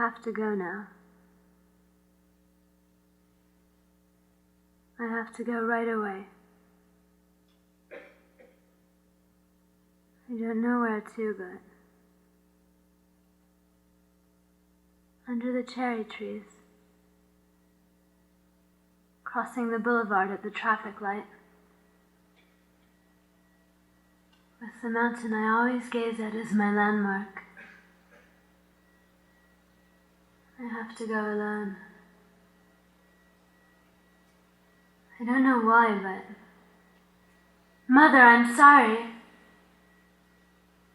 have to go now. I have to go right away. I don't know where to, but under the cherry trees, crossing the boulevard at the traffic light, with the mountain I always gaze at as my landmark. I have to go alone. I don't know why, but... Mother, I'm sorry.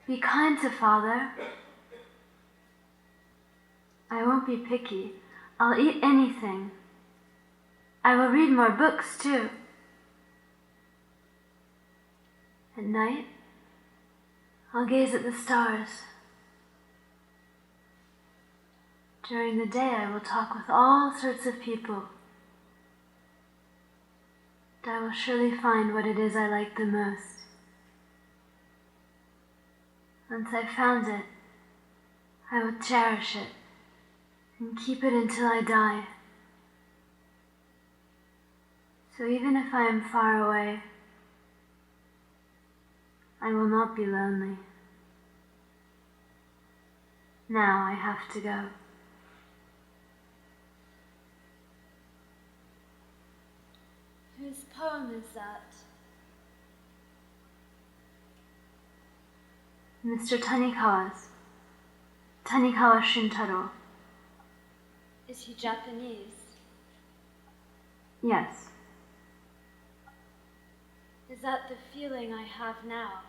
Be kind to Father. I won't be picky. I'll eat anything. I will read more books, too. At night, I'll gaze at the stars. During the day, I will talk with all sorts of people. And I will surely find what it is I like the most. Once I've found it, I will cherish it and keep it until I die. So even if I am far away, I will not be lonely. Now I have to go. Whose poem is that? Mr. Tanikawa's. Tanikawa Shintaro. Is he Japanese? Yes. Is that the feeling I have now?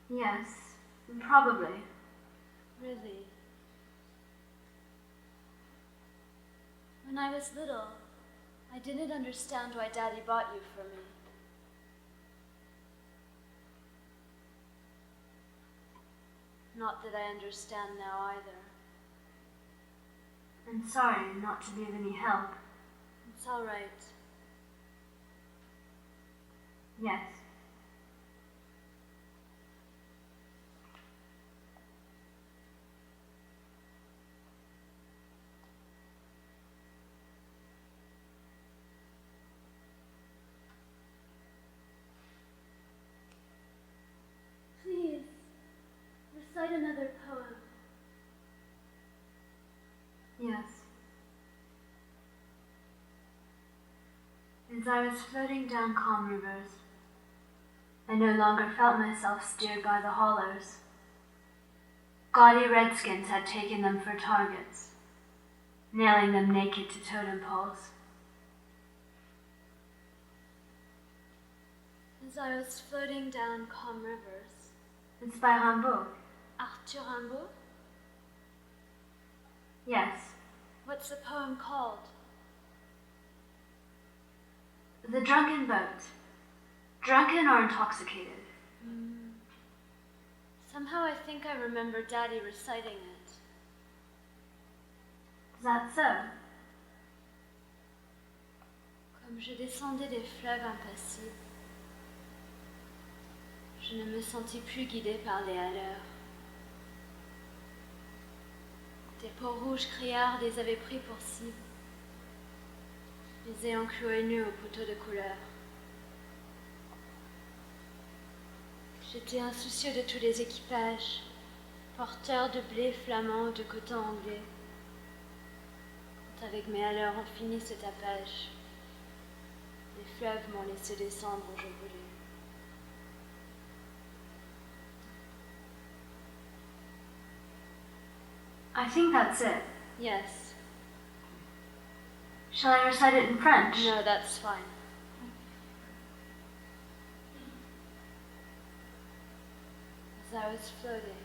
Yes, probably. Really? When I was little, I didn't understand why Daddy bought you for me. Not that I understand now either. I'm sorry not to be of any help. It's all right. Yes. Please, recite another poem. Yes. As I was floating down calm rivers, I no longer felt myself steered by the hollows. Gaudy redskins had taken them for targets, nailing them naked to totem poles. As I was floating down calm rivers. It's by Rimbaud. Arthur Rimbaud? Yes. What's the poem called? The Drunken Boat. Drunken or intoxicated? Somehow I think I remember Daddy reciting it. Is that so? Comme je descendais des fleuves impassibles, je ne me sentis plus guidée par les haleurs. Des peaux rouges criards les avaient pris pour cible, les ayant cloués nus au poteau de couleur. J'étais insoucieux de tous les équipages, porteurs de blé flamand ou de coton anglais. Quand avec mes haleurs on finit ce tapage, les fleuves m'ont laissé descendre où je voulais. I think that's it. Yes. Shall I recite it in French? No, that's fine. As I was floating.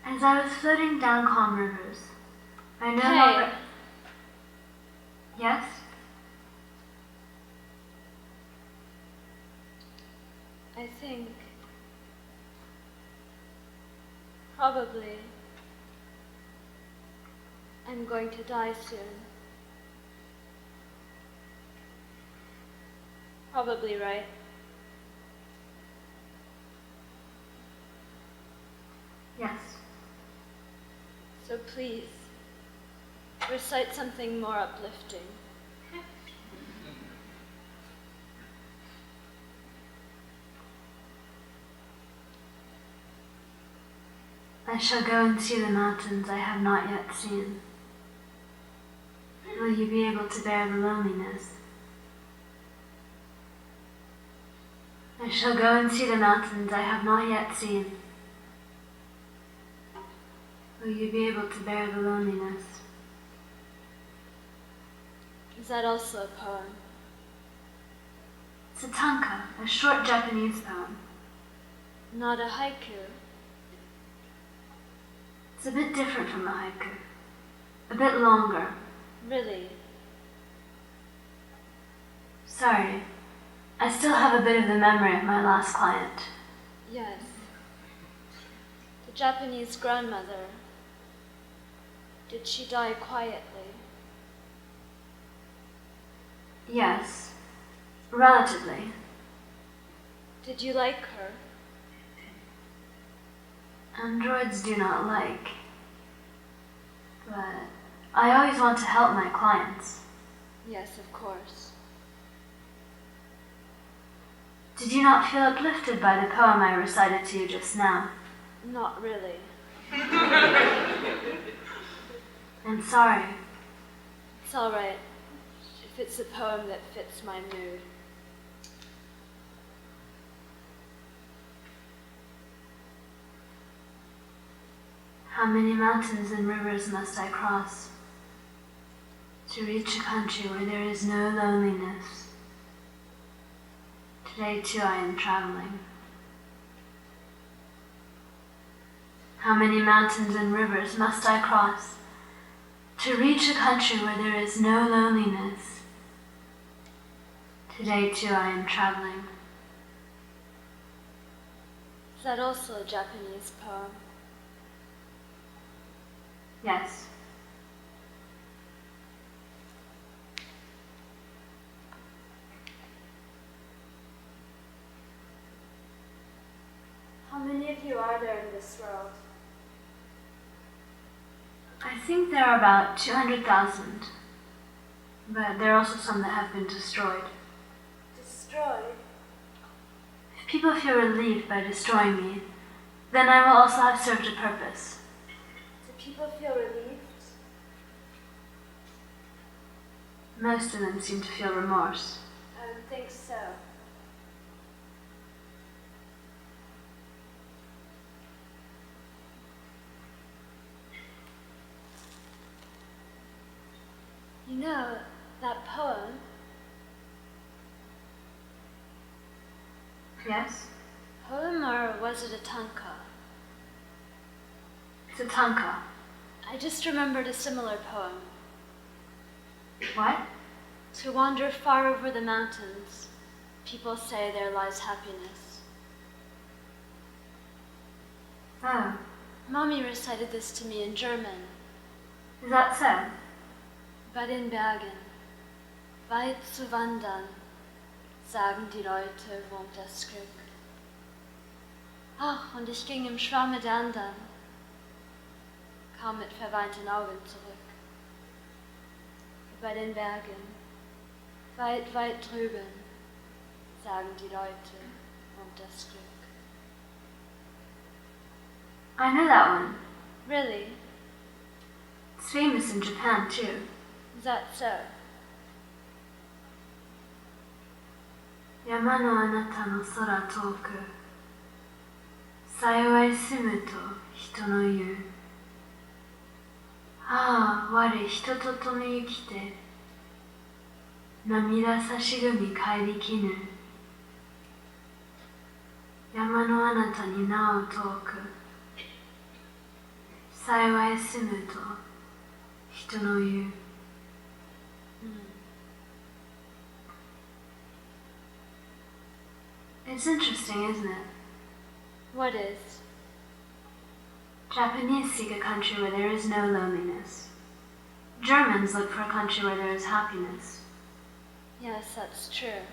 As I was floating down calm rivers, I no Hey. longer... Yes? I think probably I'm going to die soon. Probably right. please, recite something more uplifting. I shall go and see the mountains I have not yet seen. Will you be able to bear the loneliness? I shall go and see the mountains I have not yet seen. Will you be able to bear the loneliness? Is that also a poem? It's a tanka, a short Japanese poem. Not a haiku? It's a bit different from the haiku. A bit longer. Really? Sorry. I still have a bit of the memory of my last client. Yes. The Japanese grandmother. Did she die quietly? Yes. Relatively. Did you like her? Androids do not like. But I always want to help my clients. Yes, of course. Did you not feel uplifted by the poem I recited to you just now? Not really. I'm sorry. It's all right, if it's a poem that fits my mood. How many mountains and rivers must I cross to reach a country where there is no loneliness? Today too I am traveling. How many mountains and rivers must I cross to reach a country where there is no loneliness? Today too I am traveling. Is that also a Japanese poem? Yes. How many of you are there in this world? I think there are about 200,000, but there are also some that have been destroyed. Destroyed? If people feel relieved by destroying me, then I will also have served a purpose. Do people feel relieved? Most of them seem to feel remorse. I would think so. You know, that poem, Yes? poem or was it a tanka? It's a tanka. I just remembered a similar poem. What? To wander far over the mountains, people say there lies happiness. Oh, Mommy recited this to me in German. is that so? Bei den Bergen, weit zu wandern, sagen die Leute, wohnt das Glück. Ach, und ich ging im Schwamme der anderen, kam mit verweinten Augen zurück. Bei den Bergen, weit, weit drüben, sagen die Leute, wohnt das Glück. I know that one. Really? It's famous in Japan too. Is that so? 山のあなたの空遠く、幸い住むと人の言う。ああ、我人と共に生きて、涙差し組帰りきぬ。山のあなたになお遠く、幸い住むと人の言う。It's interesting, isn't it? What is? Japanese seek a country where there is no loneliness. Germans look for a country where there is happiness. Yes, that's true.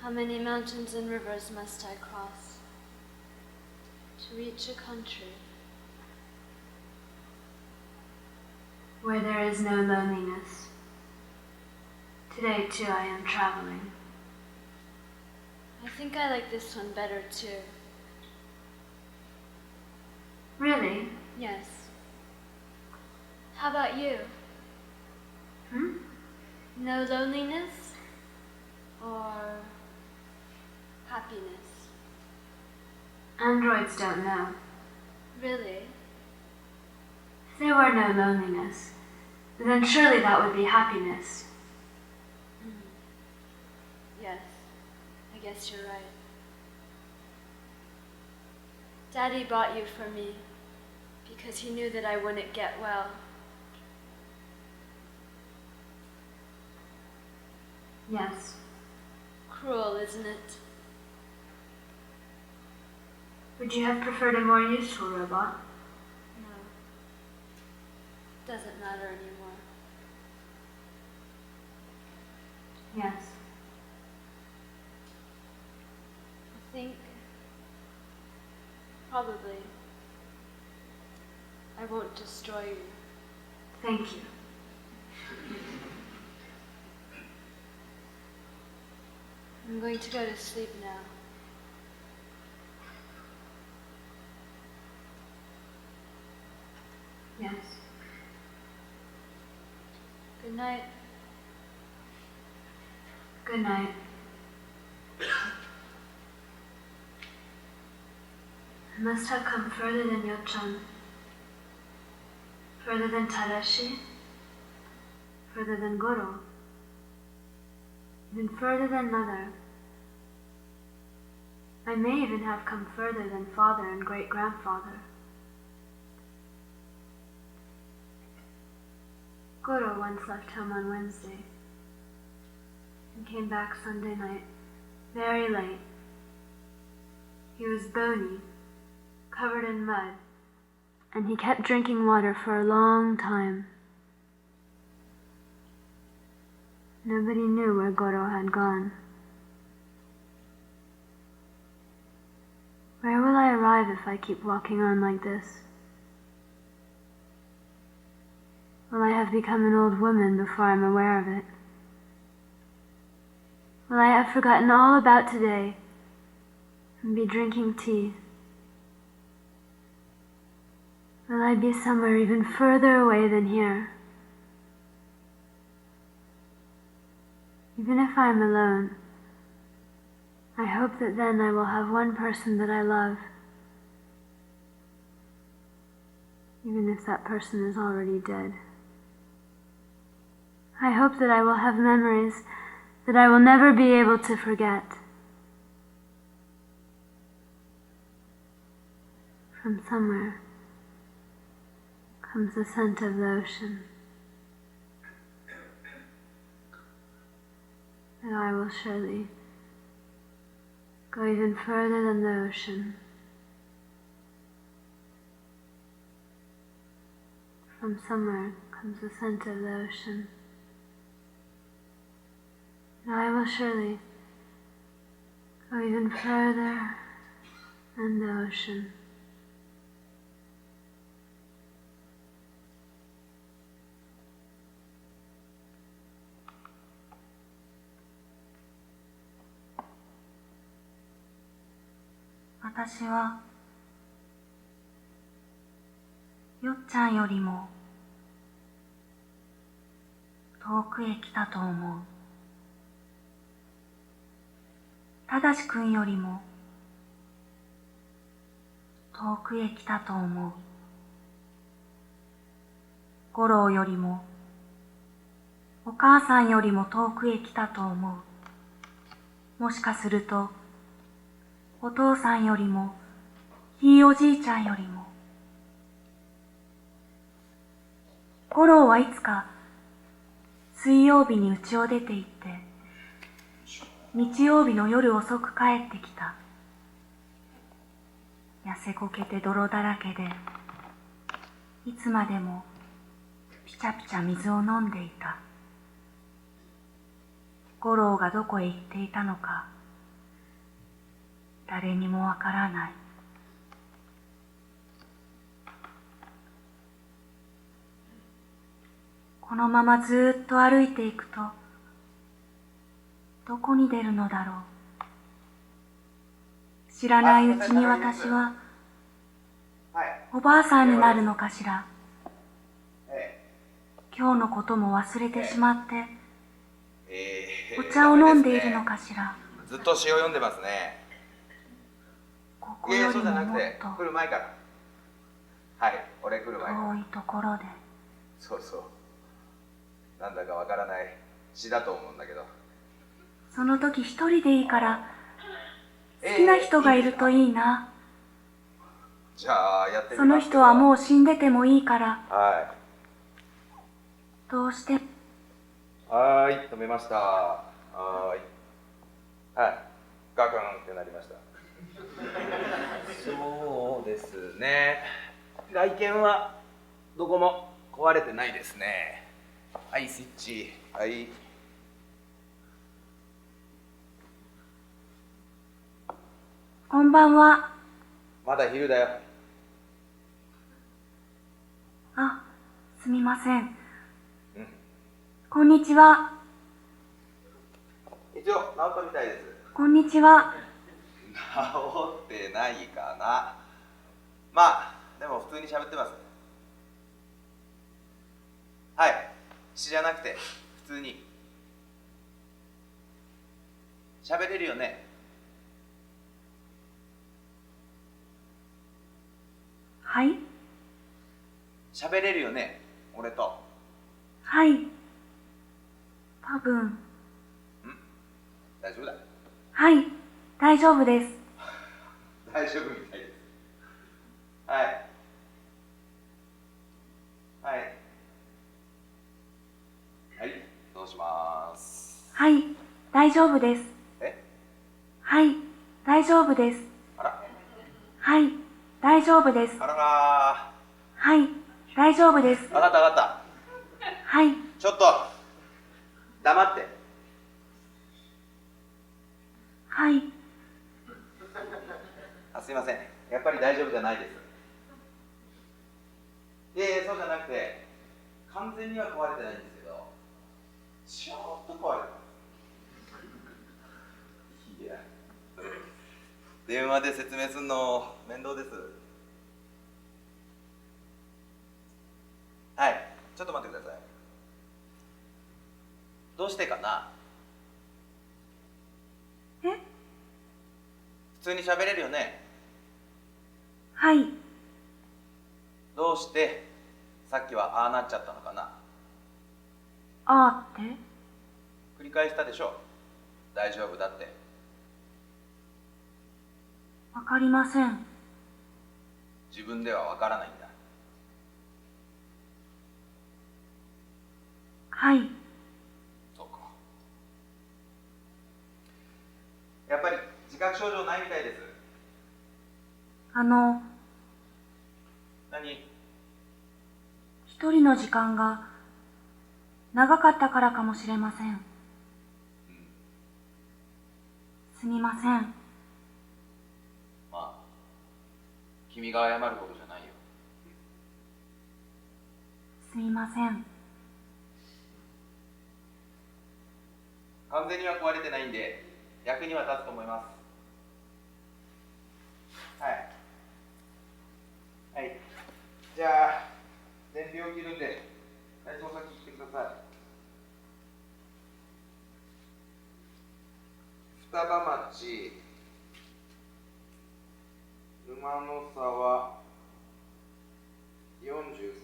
How many mountains and rivers must I cross to reach a country where there is no loneliness. Today too I am traveling. I think I like this one better too. Really? Yes. How about you? No loneliness or happiness? Androids don't know. Really? If there were no loneliness, then surely that would be happiness. Yes, I guess you're right. Daddy bought you for me because he knew that I wouldn't get well. Yes. Cruel, isn't it? Would you have preferred a more useful robot? No. Doesn't matter anymore. Yes. I think probably I won't destroy you. Thank you. I'm going to go to sleep now. Yes. Good night. Good night. I must have come further than Yo-chan, further than Tadashi, further than Goro, even further than Mother. I may even have come further than Father and Great-Grandfather. Goro once left home on Wednesday and came back Sunday night, very late. He was bony, covered in mud, and he kept drinking water for a long time. Nobody knew where Goro had gone. Where will I arrive if I keep walking on like this? Will I have become an old woman before I'm aware of it? Will I have forgotten all about today and be drinking tea? Will I be somewhere even further away than here? Even if I am alone, I hope that then I will have one person that I love, even if that person is already dead. I hope that I will have memories that I will never be able to forget. From somewhere comes the scent of the ocean. And I will surely go even further than the ocean. From somewhere comes the scent of the ocean. And I will surely go even further than the ocean.私はよっちゃんよりも遠くへ来たと思う。ただしくんよりも遠くへ来たと思う。五郎よりもお母さんよりも遠くへ来たと思う。もしかするとお父さんよりもひいおじいちゃんよりも。五郎はいつか水曜日に家を出て行って日曜日の夜遅く帰ってきた。痩せこけて泥だらけでいつまでもピチャピチャ水を飲んでいた。五郎がどこへ行っていたのか誰にもわからない。このままずーっと歩いていくと、どこに出るのだろう。知らないうちに私は、おばあさんになるのかしら。今日のことも忘れてしまって、お茶を飲んでいるのかしら。ずっと詩を読んでますね。ここよりももっと来る前から。はい、俺来る前から。遠いところで。そうそう。なんだかわからない詩だと思うんだけど。その時一人でいいから、好きな人がいるといいな。じゃあやってみますけど。その人はもう死んでてもいいから。はい。どうして。はーい、止めました。はーい。はい、ガクンってなりました。そうですね。外見はどこも壊れてないですね。はい、スイッチ。はい。こんばんは。まだ昼だよ。あ、すみません。うん。こんにちは。一応治ったみたいです。こんにちは。治ってないかな。まあでも普通に喋ってます。はい、詩じゃなくて普通に喋れるよね。はい。喋れるよね、俺と。はい。多分。大丈夫だ。はい、大丈夫です。大丈夫みたいです。はい。はい。はい、どうします。はい、大丈夫です。はい、大丈夫です。あら。はい、大丈夫です。あららはい、大丈夫です。ー。わかったわかった。はい。ちょっと黙って。はい。あ、すいません。やっぱり大丈夫じゃないです。そうじゃなくて、完全には壊れてないんですけど、ちょっと壊れてます。いや、電話で説明するの面倒です。はい、ちょっと待ってください。どうしてかな。え？普通に喋れるよね。はい。どうしてさっきはああなっちゃったのかな。あーって？繰り返したでしょ。大丈夫だって。わかりません。自分ではわからないんだ。はい。そうか。やっぱり自覚症状ないみたいです。何？一人の時間が長かったからかもしれません。すみません。まあ、君が謝ることじゃないよ。すみません。完全には壊れてないんで役には立つと思います。はい。はい。じゃあ電流を切るんで内装先来てください。双葉町馬の沢43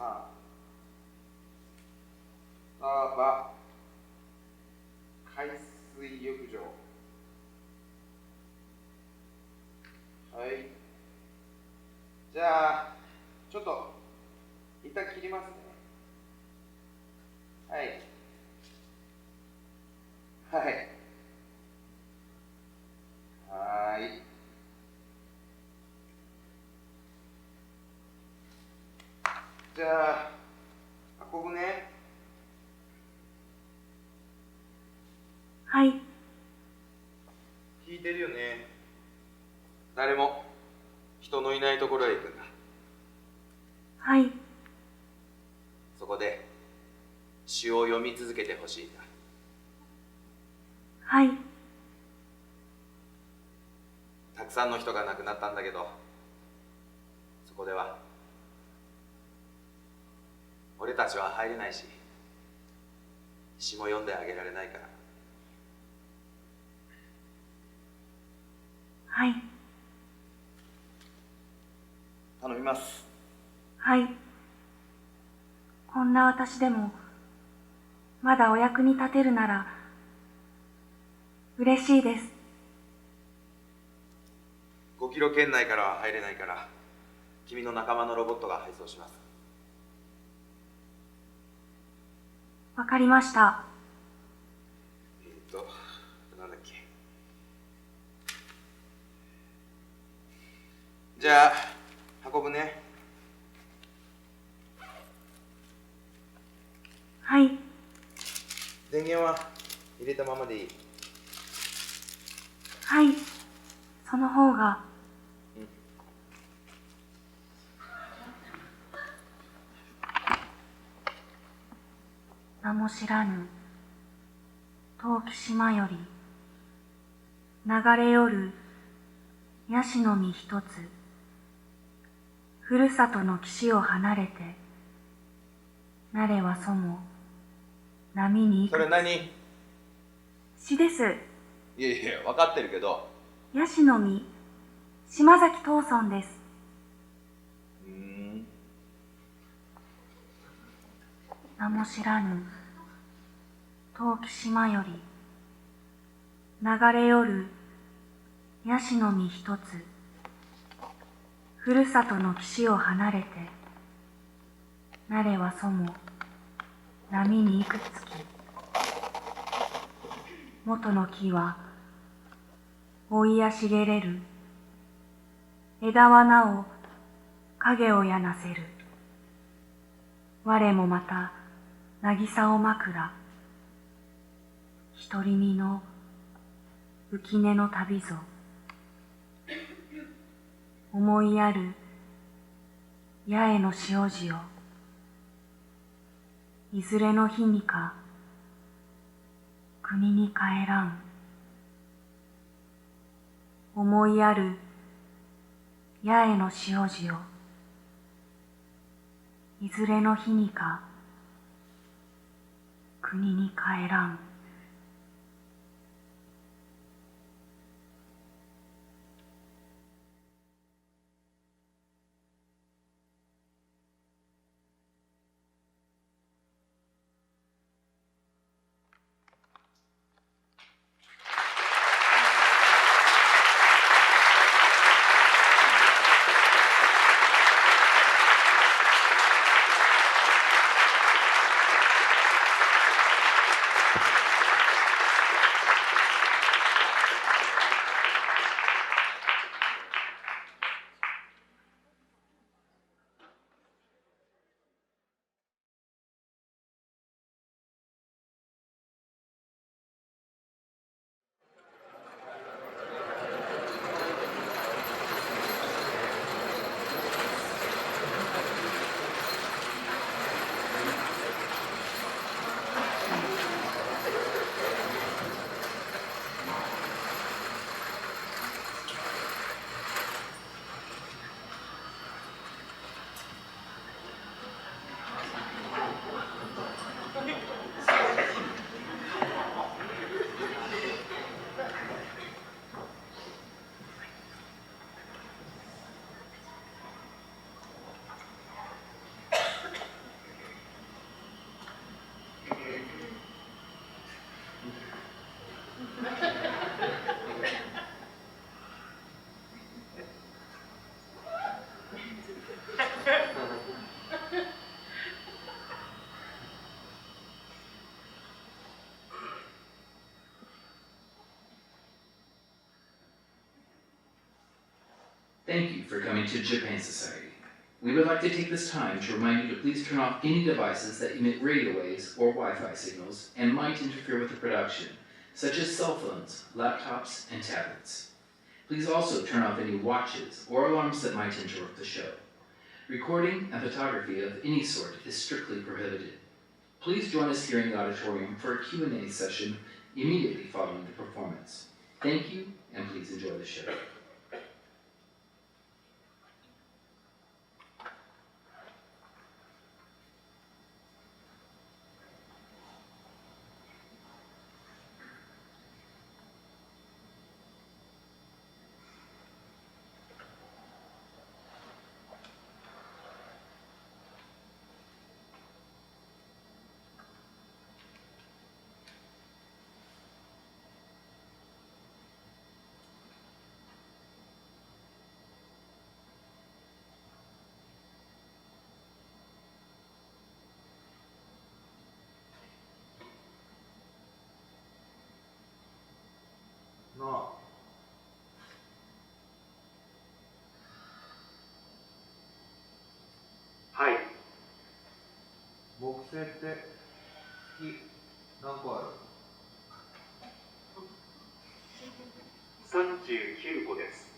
双葉海水浴場。はい。じゃあちょっと一旦切りますね。はい。はい。はーい。じゃあ運ぶね。はい。聞いてるよね。誰も人のいないところへ行くんだ。はい。そこで詩を読み続けてほしいんだ。はい。たくさんの人が亡くなったんだけど、そこでは俺たちは入れないし、詩も読んであげられないから。はい。頼みます。はい。こんな私でもまだお役に立てるなら嬉しいです。5キロ圏内からは入れないから、君の仲間のロボットが配送します。わかりました。なんだっけ。じゃあ運ぶね。はい。電源は入れたままでいい。はい。その方が。名も知らぬ遠き島より流れ寄るヤシの実一つ、ふるさとの岸を離れて、なれはそも波にそれ何？詩です。いやいや、分かってるけど。ヤシの実、島崎藤村です。名も知らぬ遠き島より流れ寄るヤシの実一つ、ふるさとの岸を離れて、なれはそも波にいくつき、元の木は追いやしげれる、枝はなお影をやなせる。我もまた渚を枕、独り身の浮根の旅ぞ。思いやる八重の潮路を、いずれの日にか国に帰らん。思いやる八重の潮路を、いずれの日にか国に帰らん。Thank you for coming to Japan Society. We would like to take this time to remind you to please turn off any devices that emit radio waves or Wi-Fi signals and might interfere with the production, such as cell phones, laptops, and tablets. Please also turn off any watches or alarms that might interrupt the show. Recording and photography of any sort is strictly prohibited. Please join us here in the auditorium for a Q&A session immediately following the performance. Thank you, and please enjoy the show.なあ、はい。木星って月何個ある39個です。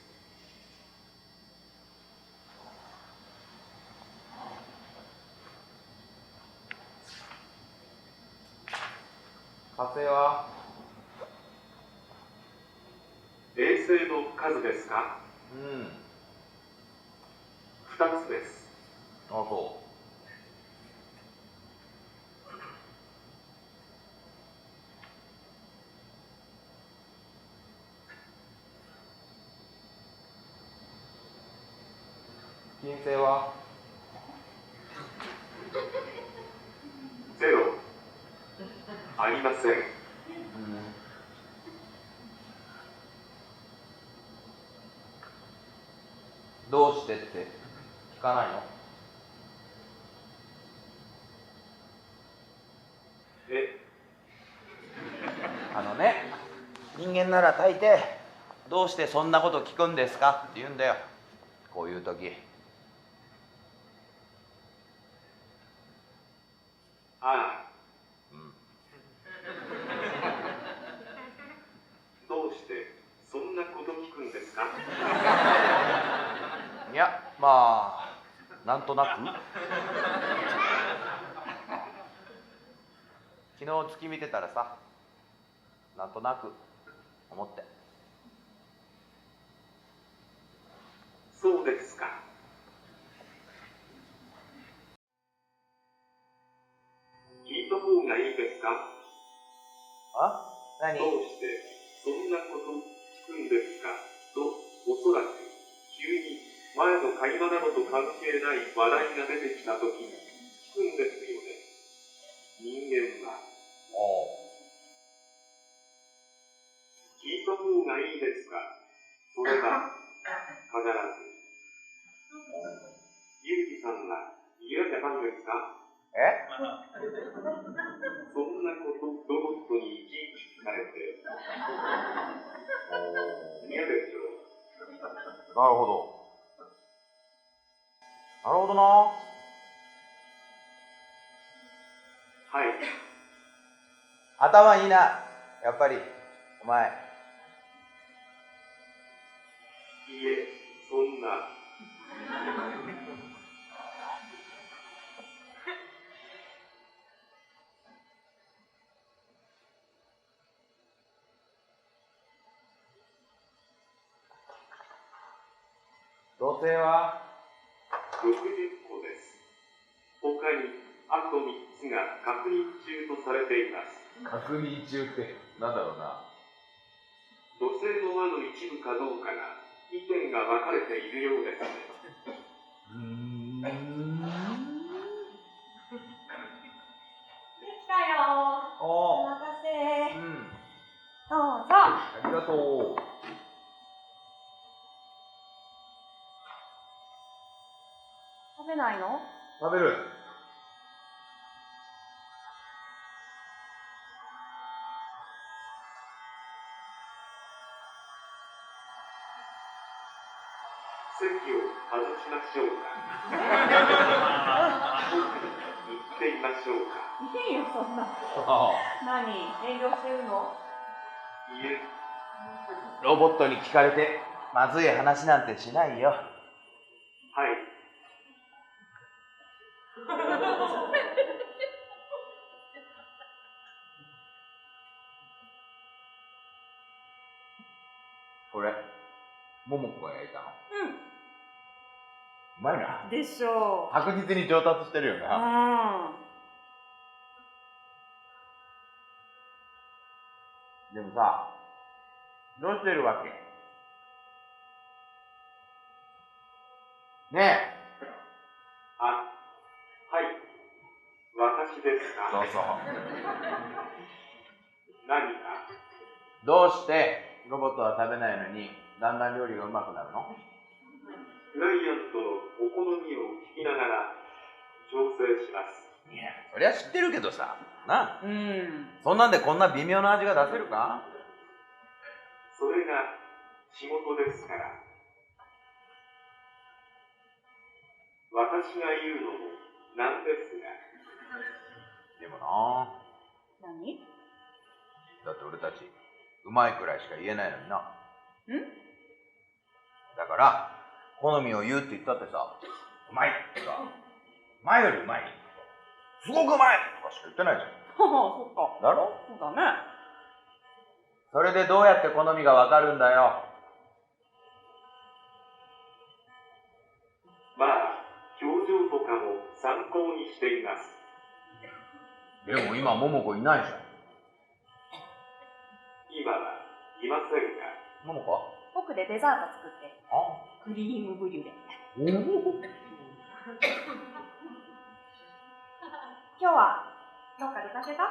火星は衛星の数ですか？うん。2つです。あ、そう。金星はゼロ。ありません。どうしてって聞かないの？あのね、人間なら大抵どうしてそんなこと聞くんですかって言うんだよ、こういう時。ああ。どうしてそんなこと聞くんですか？いや、まあなんとなく。昨日月見てたらさ、なんとなく思って。そうですか。聞いた方がいいですか？あ？何？どうしてそんなこと聞くんですかと、おそらく急に前の会話などと関係ない話題が出てきたときに聞くんですよね。人間は。聞いた方がいいですか？それは必ず。ユージさんは嫌じゃないですか？え？そんなことロボットにいちいち聞かれて嫌でしょ？なるほど。なるほどな。はい。頭いいな、やっぱりお前。いえ、そんな。土星は60個です。他にあと3つが確認中とされています。確認中ってなんだろうな。土星の輪の一部かどうかが意見が分かれているようですね。できたよ。お待たせ。どうぞ。ありがとう。食べないの？食べる。席を外しましょうか。行ってみましょうか。いいよ、そんな。何、遠慮してるの？いえ。ロボットに聞かれてまずい話なんてしないよ。はい。桃子が焼いたの。うん。うまいな。でしょう。確実に上達してるよな。でもさ、どうしてるわけ？ねえ。あ、はい。私ですか？そうそう。何か？どうしてロボットは食べないのにだんだん料理がうまくなるの？クライアントのお好みを聞きながら調整します。いや、そりゃ知ってるけどさ、な。そんなんでこんな微妙な味が出せるか？それが仕事ですから。私が言うのもなんですが。でもな。何？だって俺たちうまいくらいしか言えないのにな。だから好みを言うって言ったってさ、うまいとか前よりうまい、すごくうまいとかしか言ってないじゃん。そっか。だろ？そうだね。それでどうやって好みがわかるんだよ。まあ、表情とかも参考にしています。でも今桃子いないじゃん。今はいませんが。桃子は？奥でデザート作ってる。あ、クリームブリュレ。おお。今日はどっか出かけた？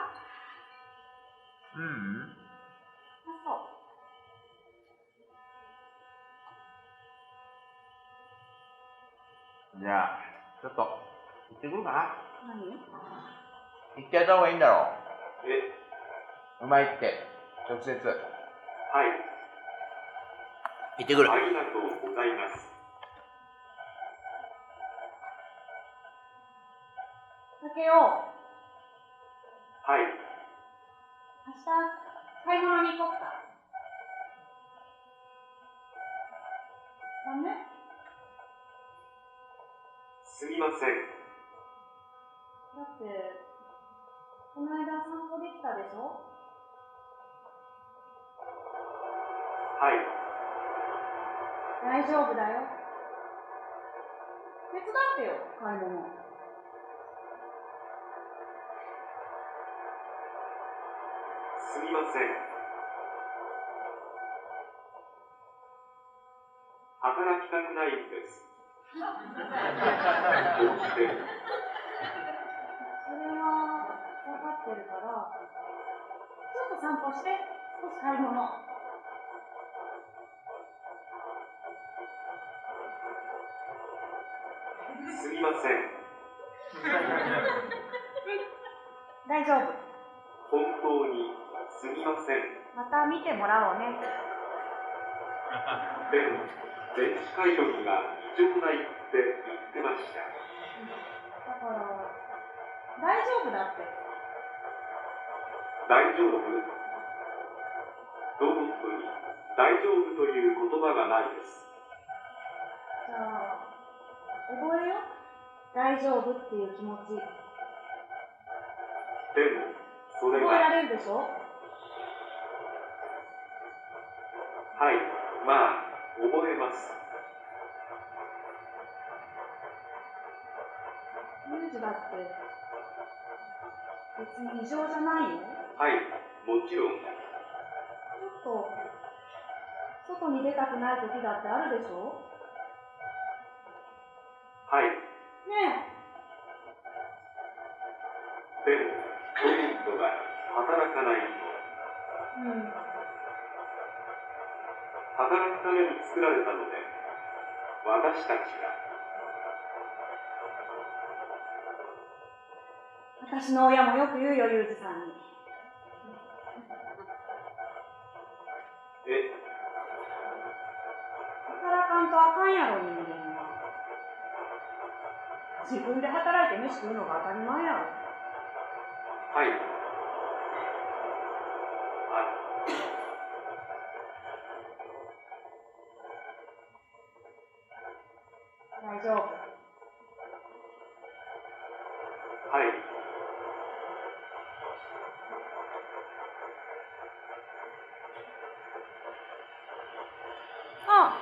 じゃあちょっと行ってくるかな。何？行ってやった方がいいんだろえ、う。うまいって直接。はい。行ってくる。ありがとうございます。竹雄。はい。明日買い物に行こっか。ダメ？すみません。だってこの間散歩できたでしょ？はい。大丈夫だよ。手伝ってよ、買い物。すみません。働きたくないんです。どうして？それは分かってるから、ちょっと散歩して、少し買い物。すみません。大丈夫。本当にすみません。また見てもらおうね。でも、電子解読が異常ないって言ってました。だから、大丈夫だって。大丈夫。ロボットに大丈夫という言葉がないです。じゃあ、覚えよ。大丈夫っていう気持ち。でも、それ覚えらは、れるでしょ？はい、まあ、覚えます。ユージだって、別に異常じゃないよ。はい、もちろん。ちょっと、外に出たくない時だってあるでしょ？はい。ねでも、ロボットが働かないと。え。働くために作られたので、私たちが。私の親もよく言うよ、ユージさんに。え、働かんとあかんやろ、人間は。自分で働いて飯食うのが当たり前やろ。はい。大丈夫。はい。あ、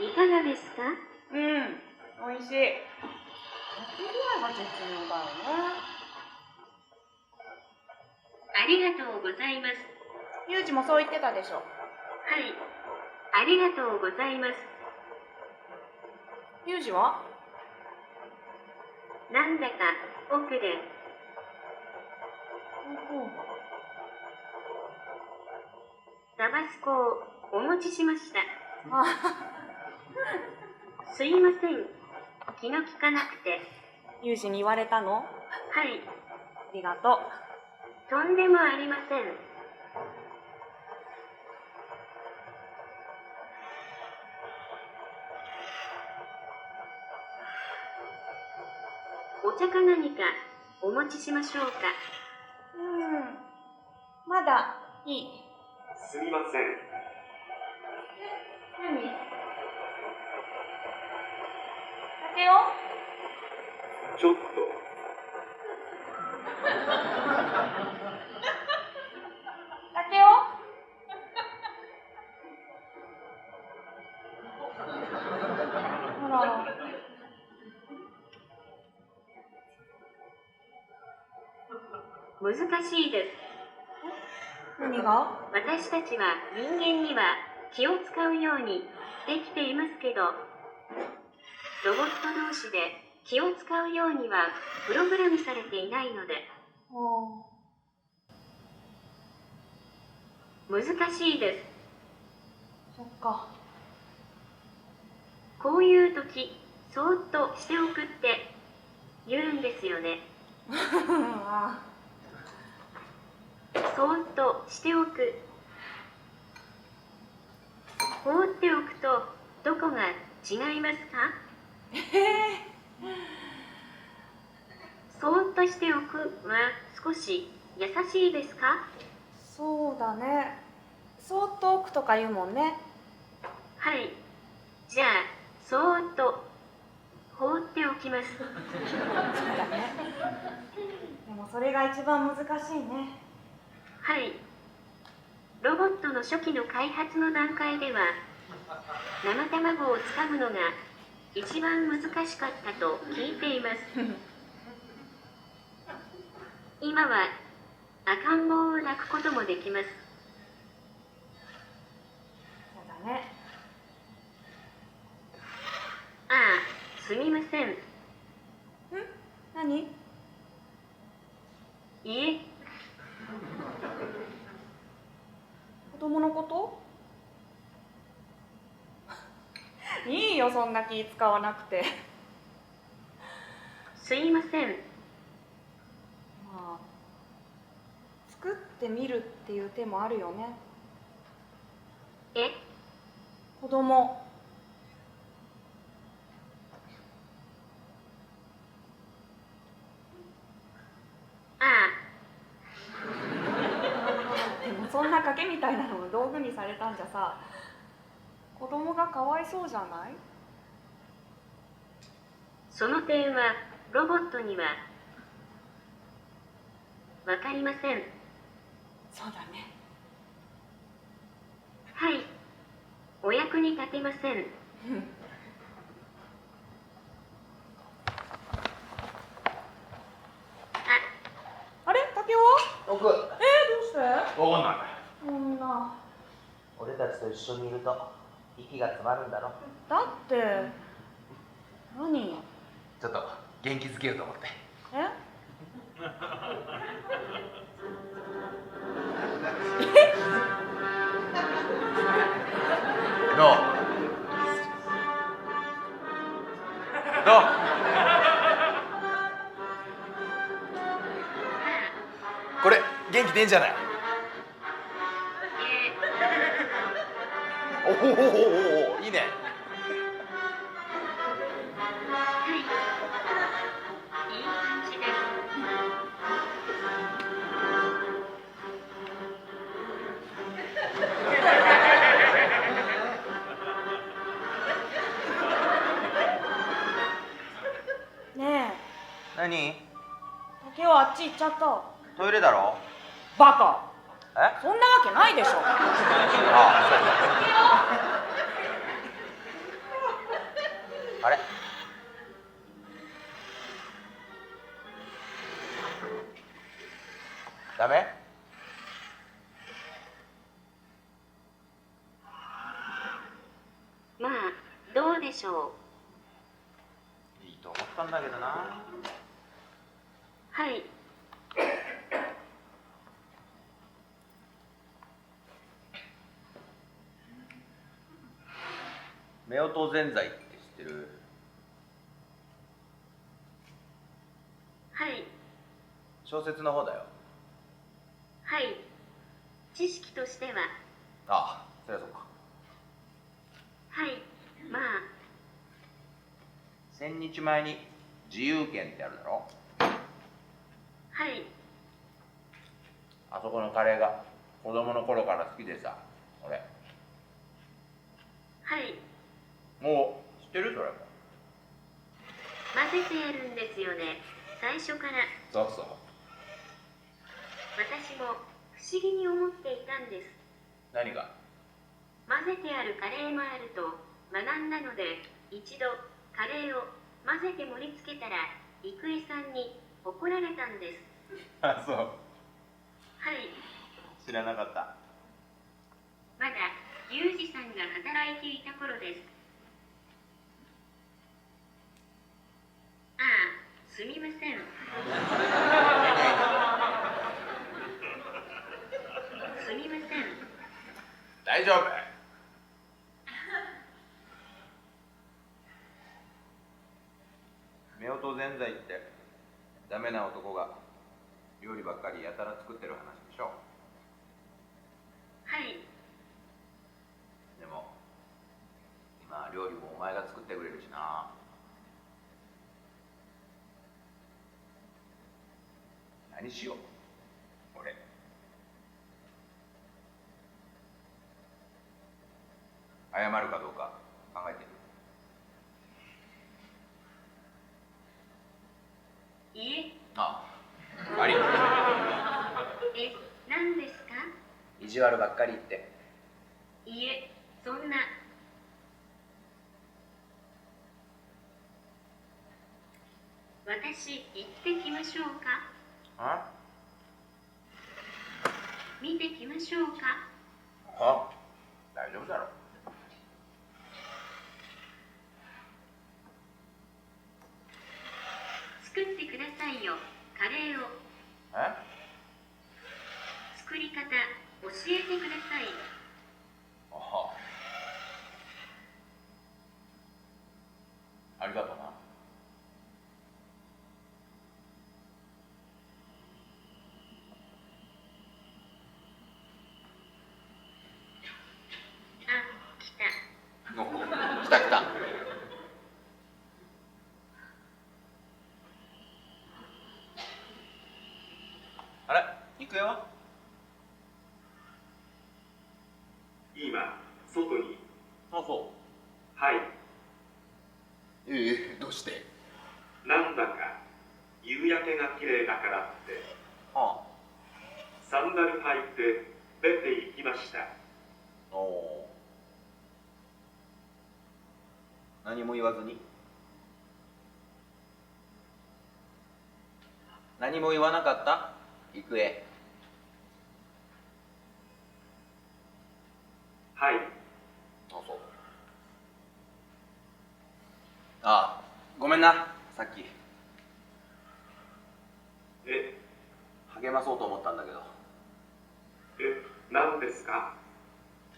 いかがですか？うん、おいしい。焼き具合が絶妙だよね。ありがとうございます。ユージもそう言ってたでしょ。はい、ありがとうございます。ユージは？なんだか奥で。タバスコをお持ちしました。すいません、気の利かなくて。ユージに言われたの？はい。ありがとう。とんでもありません。お茶か何かお持ちしましょうか？まだいい。すみません。何？竹雄？ちょっと。竹雄？ほら。難しいです。何が？私たちは人間には気を使うようにできていますけど、ロボット同士で気を使うようにはプログラムされていないので、難しいです。そっか。こういう時、そーっとしておくって言うんですよね。そーっとしておく。放っておくとどこが違いますか？そーっとしておくは少し優しいですか？そうだね。そーっと置くとか言うもんね。はい。じゃあ、そーっと放っておきます。そうだね。でもそれが一番難しいね。はい。ロボットの初期の開発の段階では、生卵をつかむのが一番難しかったと聞いています。今は赤ん坊を抱くこともできます。そうだね。ああ、すみません。何？いえ。子供のこと？いいよ、そんな気使わなくて。すいません。まあ、作ってみるっていう手もあるよね。え？子供。ああ。でもそんな賭けみたいなのを道具にされたんじゃさ、子供がかわいそうじゃない？その点はロボットにはわかりません。そうだね。はい。お役に立てません。あれ、竹雄？僕、どうして？わかんない。そんな。俺たちと一緒にいると息が詰まるんだろ。だって何？ちょっと元気づけようと思って。どう？これ元気出んじゃない？おおいいね。いい感じです。ねえ、何？竹雄あっち行っちゃった。トイレだろ？バカ。え？そんなわけないでしょ。ああ、そうか。あれダメ？まあどうでしょいいと思ったんだけどな。う。はい。夫婦ぜんざいって知ってる？はい。小説の方だよ。はい。知識としては。ああ、そりゃそうか。はい。まあ。千日前に自由軒ってあるだろ？はい。あそこのカレーが子供の頃から好きでさ、俺。はい。もう知ってる？それも。混ぜてあるんですよね、最初から。そうそう。私も不思議に思っていたんです。何が？混ぜてあるカレーもあると学んだので、一度カレーを混ぜて盛り付けたら郁恵さんに怒られたんです。あ、そう。はい。知らなかった。まだユージさんが働いていた頃です。ああ、すみません。すみません。大丈夫。夫婦ぜんざいってダメな男が料理ばっかりやたら作ってる話でしょ。はい。でも今料理もお前が作ってくれるしな。何しよう俺。謝るかどうか考えてる。いえ。ああ、悪い。え、何ですか？意地悪ばっかり言って。いえ、そんな。私、行ってきましょうか？あ？見てきましょうか？あ、大丈夫だろ。作ってくださいよ、カレーを。え？作り方、教えてください。ああ。ありがとうな。あ、来た。お、来た来た。あれ、行くよ。今、外に。あ、そはい。う。どうして？なんだか、夕焼けが綺麗だからって、あサンダル履いて出て行きました。あ。おお。何も言わずに？何も言わなかった？郁恵。はい。あ、そう。ああ、ごめんな、さっき。え、励まそうと思ったんだけど。何ですか？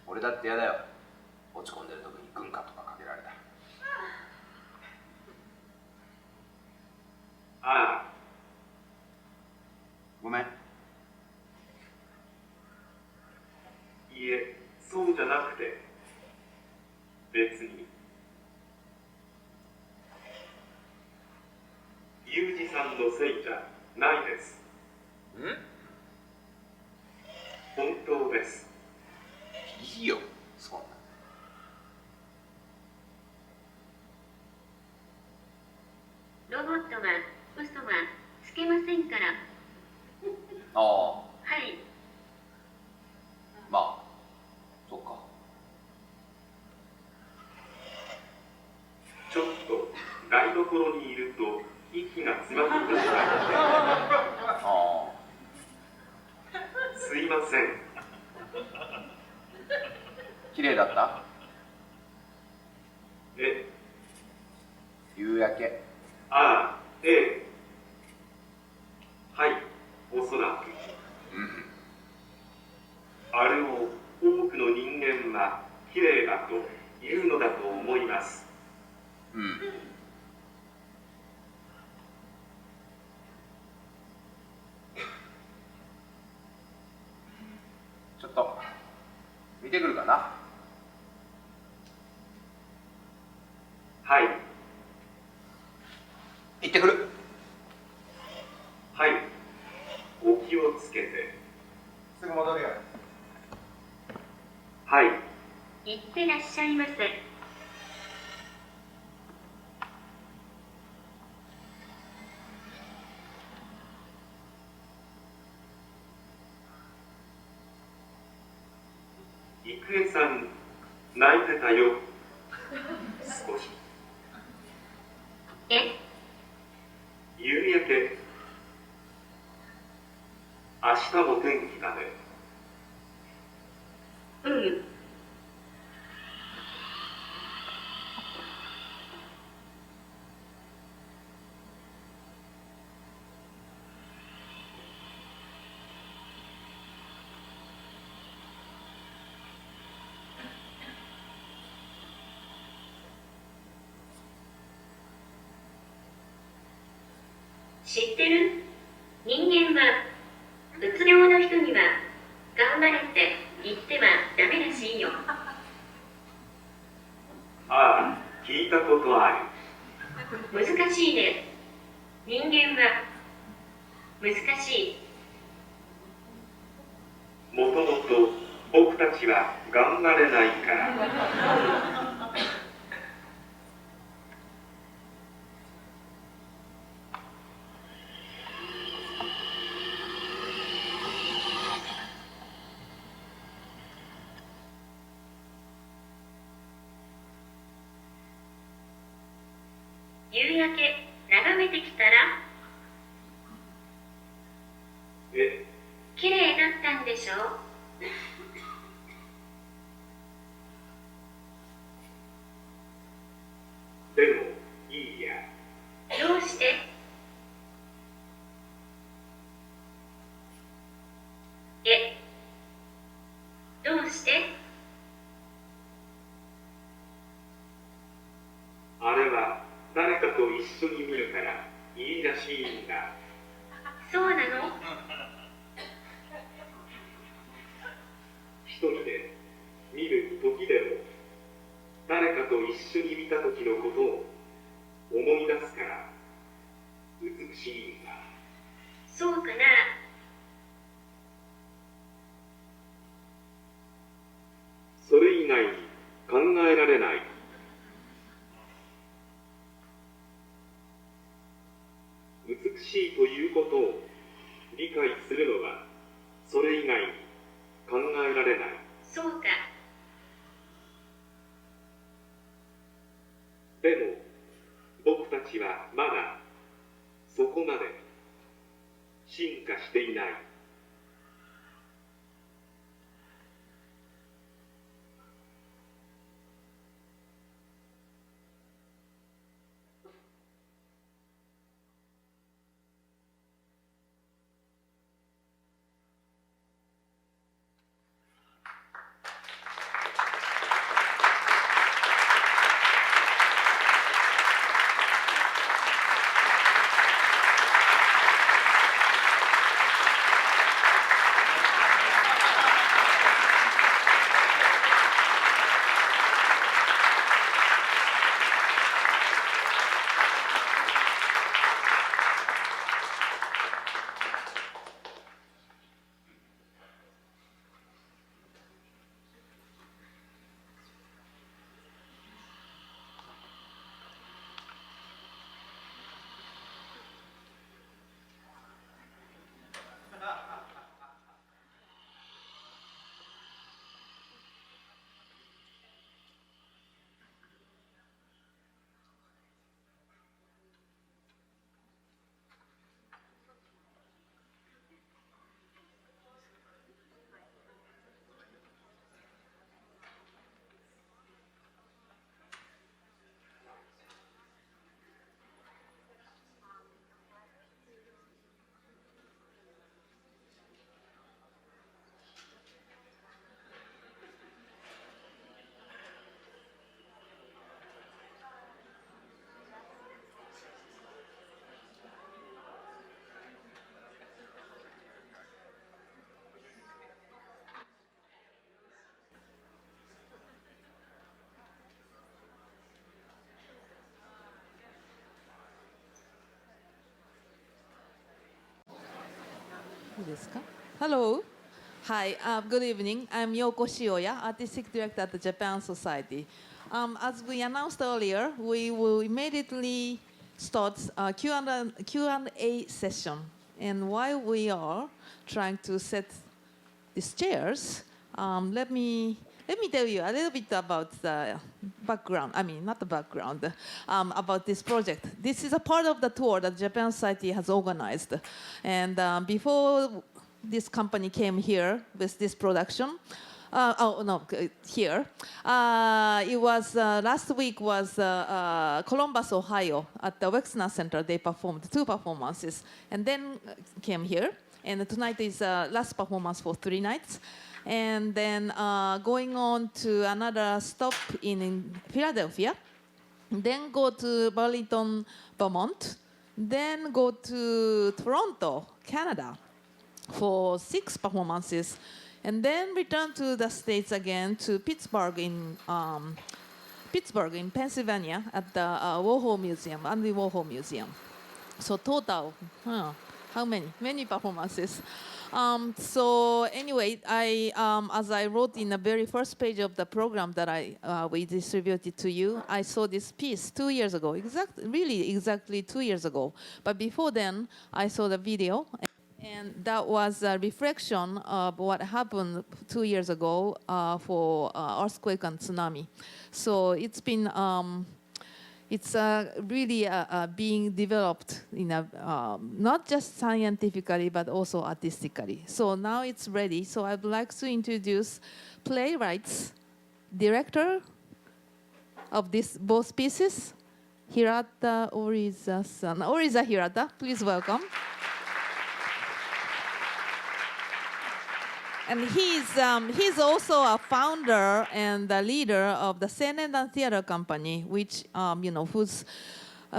俺だって嫌だよ。落ち込んでる時に軍歌とかかけられたら。ああ、ごめん。いえ、そうじゃなくて、別に。ユージさんのせいじゃないです。ん？本当です。いいよ、そんな。ロボットは嘘はつけませんから。ああ、はい。まあ、そっか。ちょっと台所にいると息が詰まってしまってすいません。綺麗だった？夕焼け。ああ、ええ。はい、おそらく。あれを多くの人間は綺麗だというのだと思います。ちょっと見てくるかな。はい。行ってくる。はい。お気をつけて。すぐ戻るよ。はい。いってらっしゃいませ。郁恵さん、泣いてたよ。少し。夕焼け。明日も天気だね。知ってる？人間はうつ病の人には頑張れって言ってはダメらしいよ。ああ、聞いたことある。難しいね。人間は難しい。もともと僕たちは頑張れないから。夕焼け眺めてきたら綺麗だったんでしょ？でもいいや。どうして？どうして？あれは誰かと一緒に見るからいいらしいんだ。そうなの？一人で見る時でも誰かと一緒に見た時のことを思い出すから美しいんだ。そうかな。それ以外に考えられない。美しいということを理解するのはそれ以外に考えられない。そうか。でも僕たちはまだそこまで進化していない。Hello. Hi, good evening. I'm Yoko Shioya, Artistic Director at the Japan Society. As we announced earlier, we will immediately start a Q&A session. And while we are trying to set these chairs, let me tell you a little bit about the background. I mean, not the background, about this project. This is a part of the tour that Japan Society has organized. And before this company came here with this production, here. It was last week was Columbus, Ohio, at the Wexner Center. They performed 2 performances, and then came here. And tonight is last performance for 3 nights. And then going on to another stop in Philadelphia, then go to Burlington, Vermont, then go to Toronto, Canada, for 6 performances, and then return to the States again to Pittsburgh in Pennsylvania at the Warhol Museum, Andy Warhol Museum. So total, how many? Many performances. So anyway, as I wrote in the very first page of the program that we distributed to you, I saw this piece 2 years ago, exactly 2 years ago. But before then, I saw the video. And that was a reflection of what happened 2 years ago for earthquake and tsunami. So it's been, it's really being developed in a, not just scientifically, but also artistically. So now it's ready. So I'd like to introduce playwrights, director of both pieces, Hirata Oriza-san. Oriza Hirata, please welcome. And he's also a founder and the leader of the Seinendan Theater Company, which whose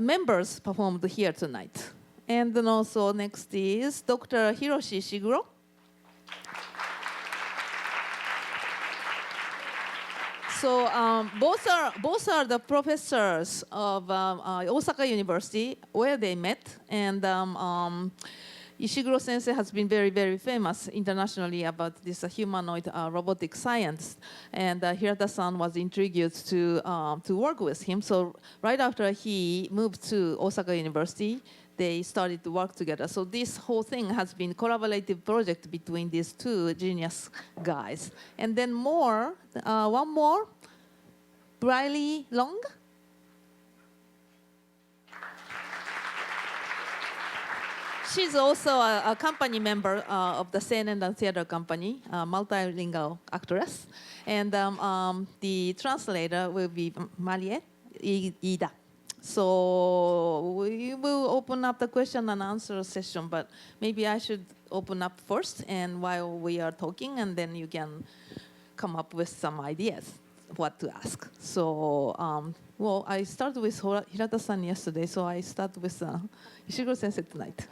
members performed here tonight. And then also next is Dr. Hiroshi Ishiguro. So both are the professors of Osaka University where they met, and Ishiguro Sensei has been very, very famous internationally about this humanoid robotic science, and Hirata-san was intrigued to work with him. So right after he moved to Osaka University, they started to work together. So this whole thing has been a collaborative project between these 2 genius guys. And then one more, Briley Long. She's also a company member of the Seinendan Theater Company, a multilingual actress. And the translator will be Marie Ida. So we will open up the question and answer session, but maybe I should open up first, and while we are talking, and then you can come up with some ideas what to ask. So, well, I started with Hirata-san yesterday, so I start with Ishiguro Sensei tonight.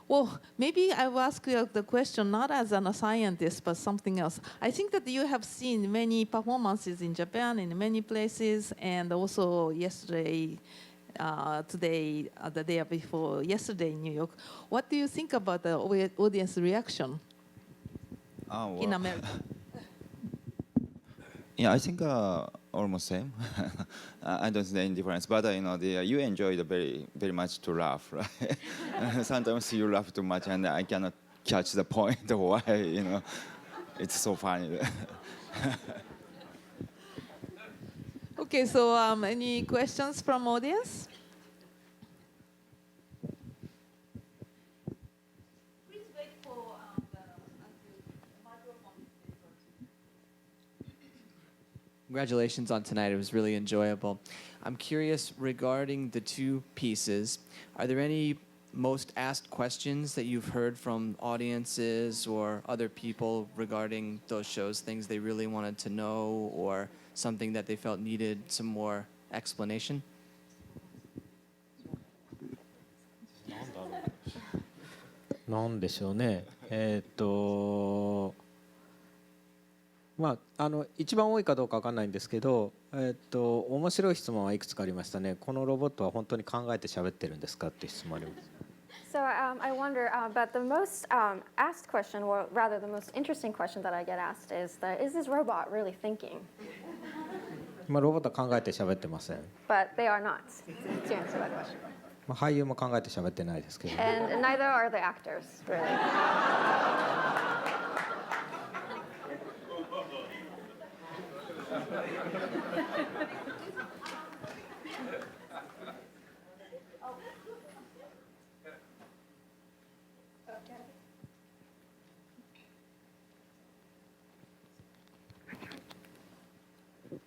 Well, maybe I will ask you the question not as a scientist, but something else. I think that you have seen many performances in Japan, in many places, and also yesterday, today, the day before yesterday in New York. What do you think about the audience reaction in America? Yeah, I think almost same. I don't see any difference, but you enjoyed very, very much to laugh, right? Sometimes you laugh too much, and I cannot catch the point of why it's so funny. Okay, so any questions from audience? Congratulations on tonight. It was really enjoyable. I'm curious regarding the 2 pieces. Are there any most asked questions that you've heard from audiences or other people regarding those shows, things they really wanted to know or something that they felt needed some more explanation?なんでしょうね。まあ、一番多いかどうか分かんないんですけど、面白い質問はいくつかありましたね。このロボットは本当に考えて喋ってるんですかっていう質問あります。So I wonder, but the most asked question, or rather the most interesting question that I get asked is this robot really thinking? まあロボットは考えて喋ってません。 But they are not, to answer that question. まあ俳優も考えて喋ってないですけど。 And neither are the actors, really.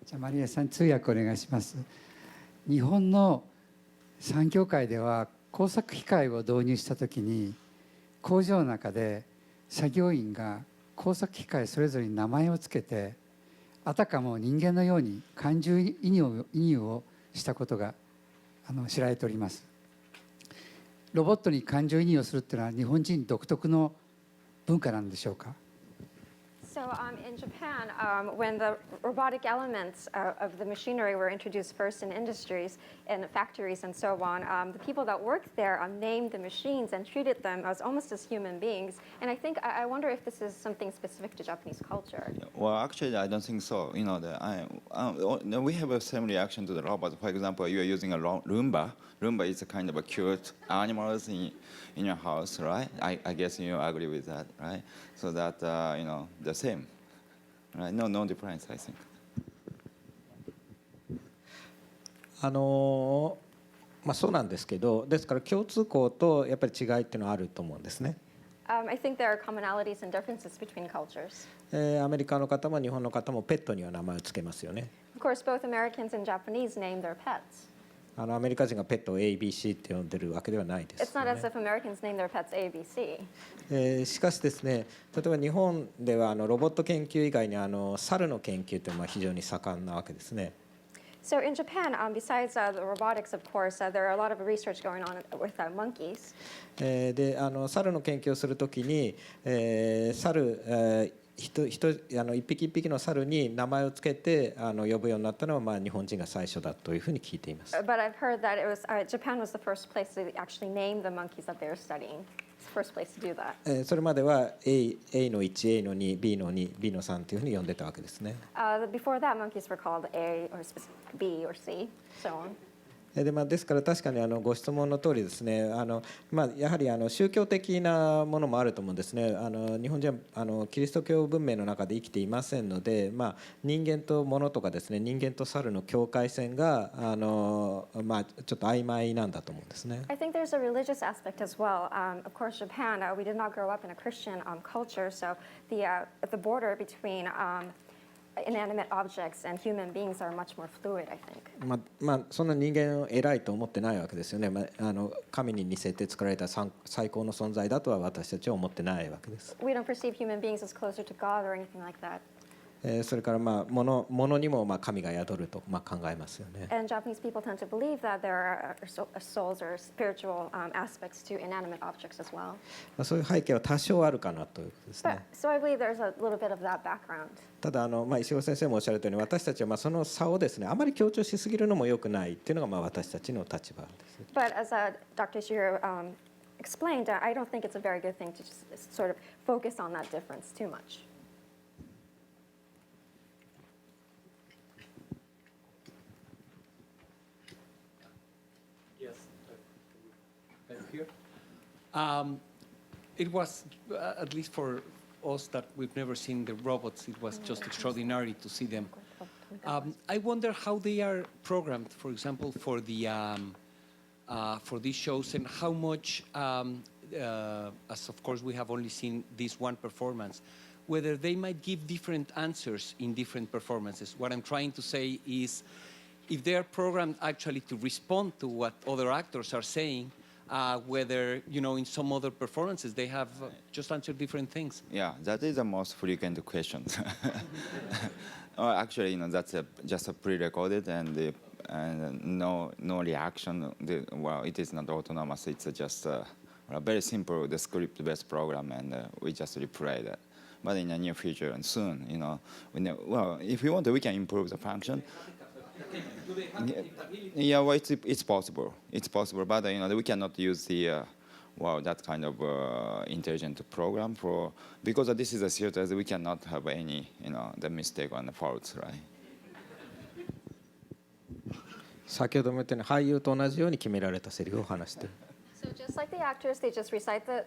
じゃあマリアさん通訳お願いします。日本の産業界では工作機械を導入したときに工場の中で作業員が工作機械それぞれに名前をつけてあたかも人間のように感情移入をしたことが知られております。ロボットに感情移入をするっていうのは日本人独特の文化なんでしょうか。 So in Japan, when the robotic elements of the machinery were introduced first in industries and factories and so on, the people that worked there named the machines and treated them as almost as human beings. And I wonder if this is something specific to Japanese culture. Well, actually, I don't think so. You know, we have a same reaction to the robot. For example, you are using a Roomba. Roomba is a kind of a cute animals in your house, right? I guess you agree with that, right? So that you know the same, right? No difference, I think. まあそうなんですけど、ですから共通項とやっぱり違いっていうのはあると思うんですね。I think there are commonalities and differences between cultures. アメリカの方も日本の方もペットには名前をつけますよね。Of course, both Americans and Japanese name their pets. アメリカ人がペットを ABC って呼んでるわけではないです、ね。It's not as if Americans name their pets ABC. しかしですね、例えば日本ではロボット研究以外に猿の研究っていうのは非常に盛んなわけですね。So in Japan, besides the robotics, of course, there are a lot of research going on with monkeys. で猿の研究をするときに、一匹一匹の猿に名前をつけて呼ぶようになったのは、まあ、日本人が最初だというふうに聞いています。But I've heard that Japan was the first place to actually name the monkeys that they were studying. It's the first place to do that. それまでは A の1、A の2、B の2、B の3というふうに呼んでたわけですね。Before that, monkeys were called A or B or C, so on. ですから確かにご質問の通りですね、やはり宗教的なものもあると思うんですね。日本人はキリスト教文明の中で生きていませんので、人間と物とかですね、人間と猿の境界線がちょっと曖昧なんだと思うんですね。I think there's a religious aspect as well. Of course, Japan, we did not grow up in a Christian culture, so the border between inanimate objects and human beings are much more fluid, I think. そんな人間を偉いと思ってないわけですよね。神に似せて作られた最高の存在だとは私たちは思ってないわけです。We don't perceive human beings as closer to God or anything like that. それから物にも神が宿ると考えますよね。And Japanese people tend to believe that there are souls or spiritual aspects to inanimate objects as well. そういう背景は多少あるかなということですね。So I believe there's a little bit of that background. ただ石尾先生もおっしゃるとおり、私たちはその差をですね、あまり強調しすぎるのも良くないっていうのが私たちの立場です。But as Dr. Ishiguro explained, I don't think it's a very good thing to just sort of focus on that difference too much. Here. It was, at least for us that we've never seen the robots, it was just extraordinary to see them. I wonder how they are programmed, for example, for these shows, and how much, as of course we have only seen this one performance, whether they might give different answers in different performances. What I'm trying to say is, if they are programmed actually to respond to what other actors are saying, whether, in some other performances they have just answered different things. Yeah, that is the most frequent question. Actually, that's just a pre-recorded and no reaction. Well, it is not autonomous. It's just a very simple script-based program, and we just replay that. But in the near future and soon, if we want to, we can improve the function. Yeah, well, it's possible. It's possible, but we cannot use the well, that kind of intelligent program for, because this is a theater, we cannot have any, the mistake on the faults, right? 先ほども言ったように俳優と同じように決められたセリフを話している。So just like the actors, they just recite the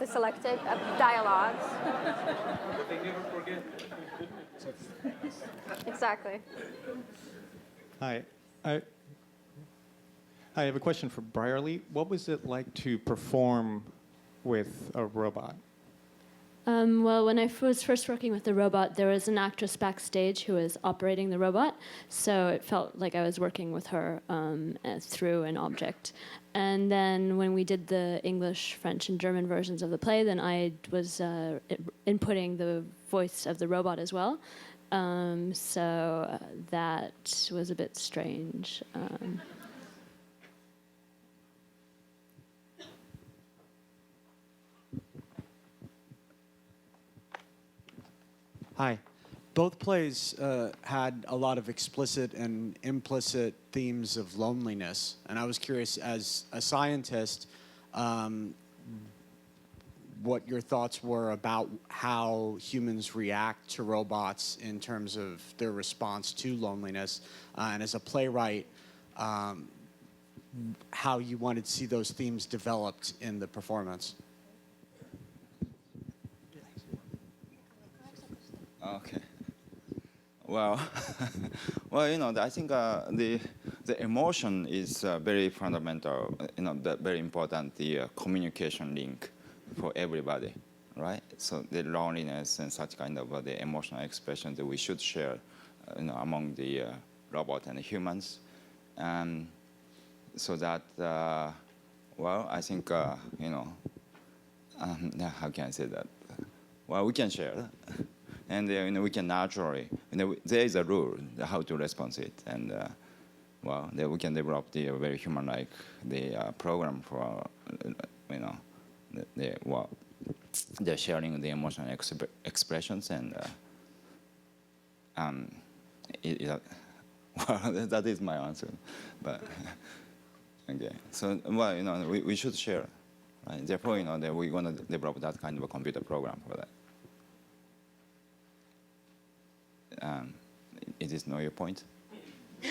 selected dialogues. But they never forget. Exactly. Hi. I have a question for Brierly. What was it like to perform with a robot? Well, when I was first working with the robot, there was an actress backstage who was operating the robot, so it felt like I was working with her through an object. And then when we did the English, French, and German versions of the play, then I was inputting the voice of the robot as well. So that was a bit strange. Hi. Both plays had a lot of explicit and implicit themes of loneliness. And I was curious, as a scientist, what your thoughts were about how humans react to robots in terms of their response to loneliness. And as a playwright, how you wanted to see those themes developed in the performance. Okay. Well, well, I think the emotion is very fundamental. Very important. The communication link for everybody, right? So the loneliness and such kind of the emotional expression that we should share, among the robot and the humans, and so that well, I think how can I say that? Well, we can share. And we can naturally, there is a rule how to respond to it, and well, we can develop the very human-like program for the sharing the emotional expressions, and well, that is my answer, but okay. So well, we should share, right? Therefore, that we're going to develop that kind of a computer program for that. Is this not your point? I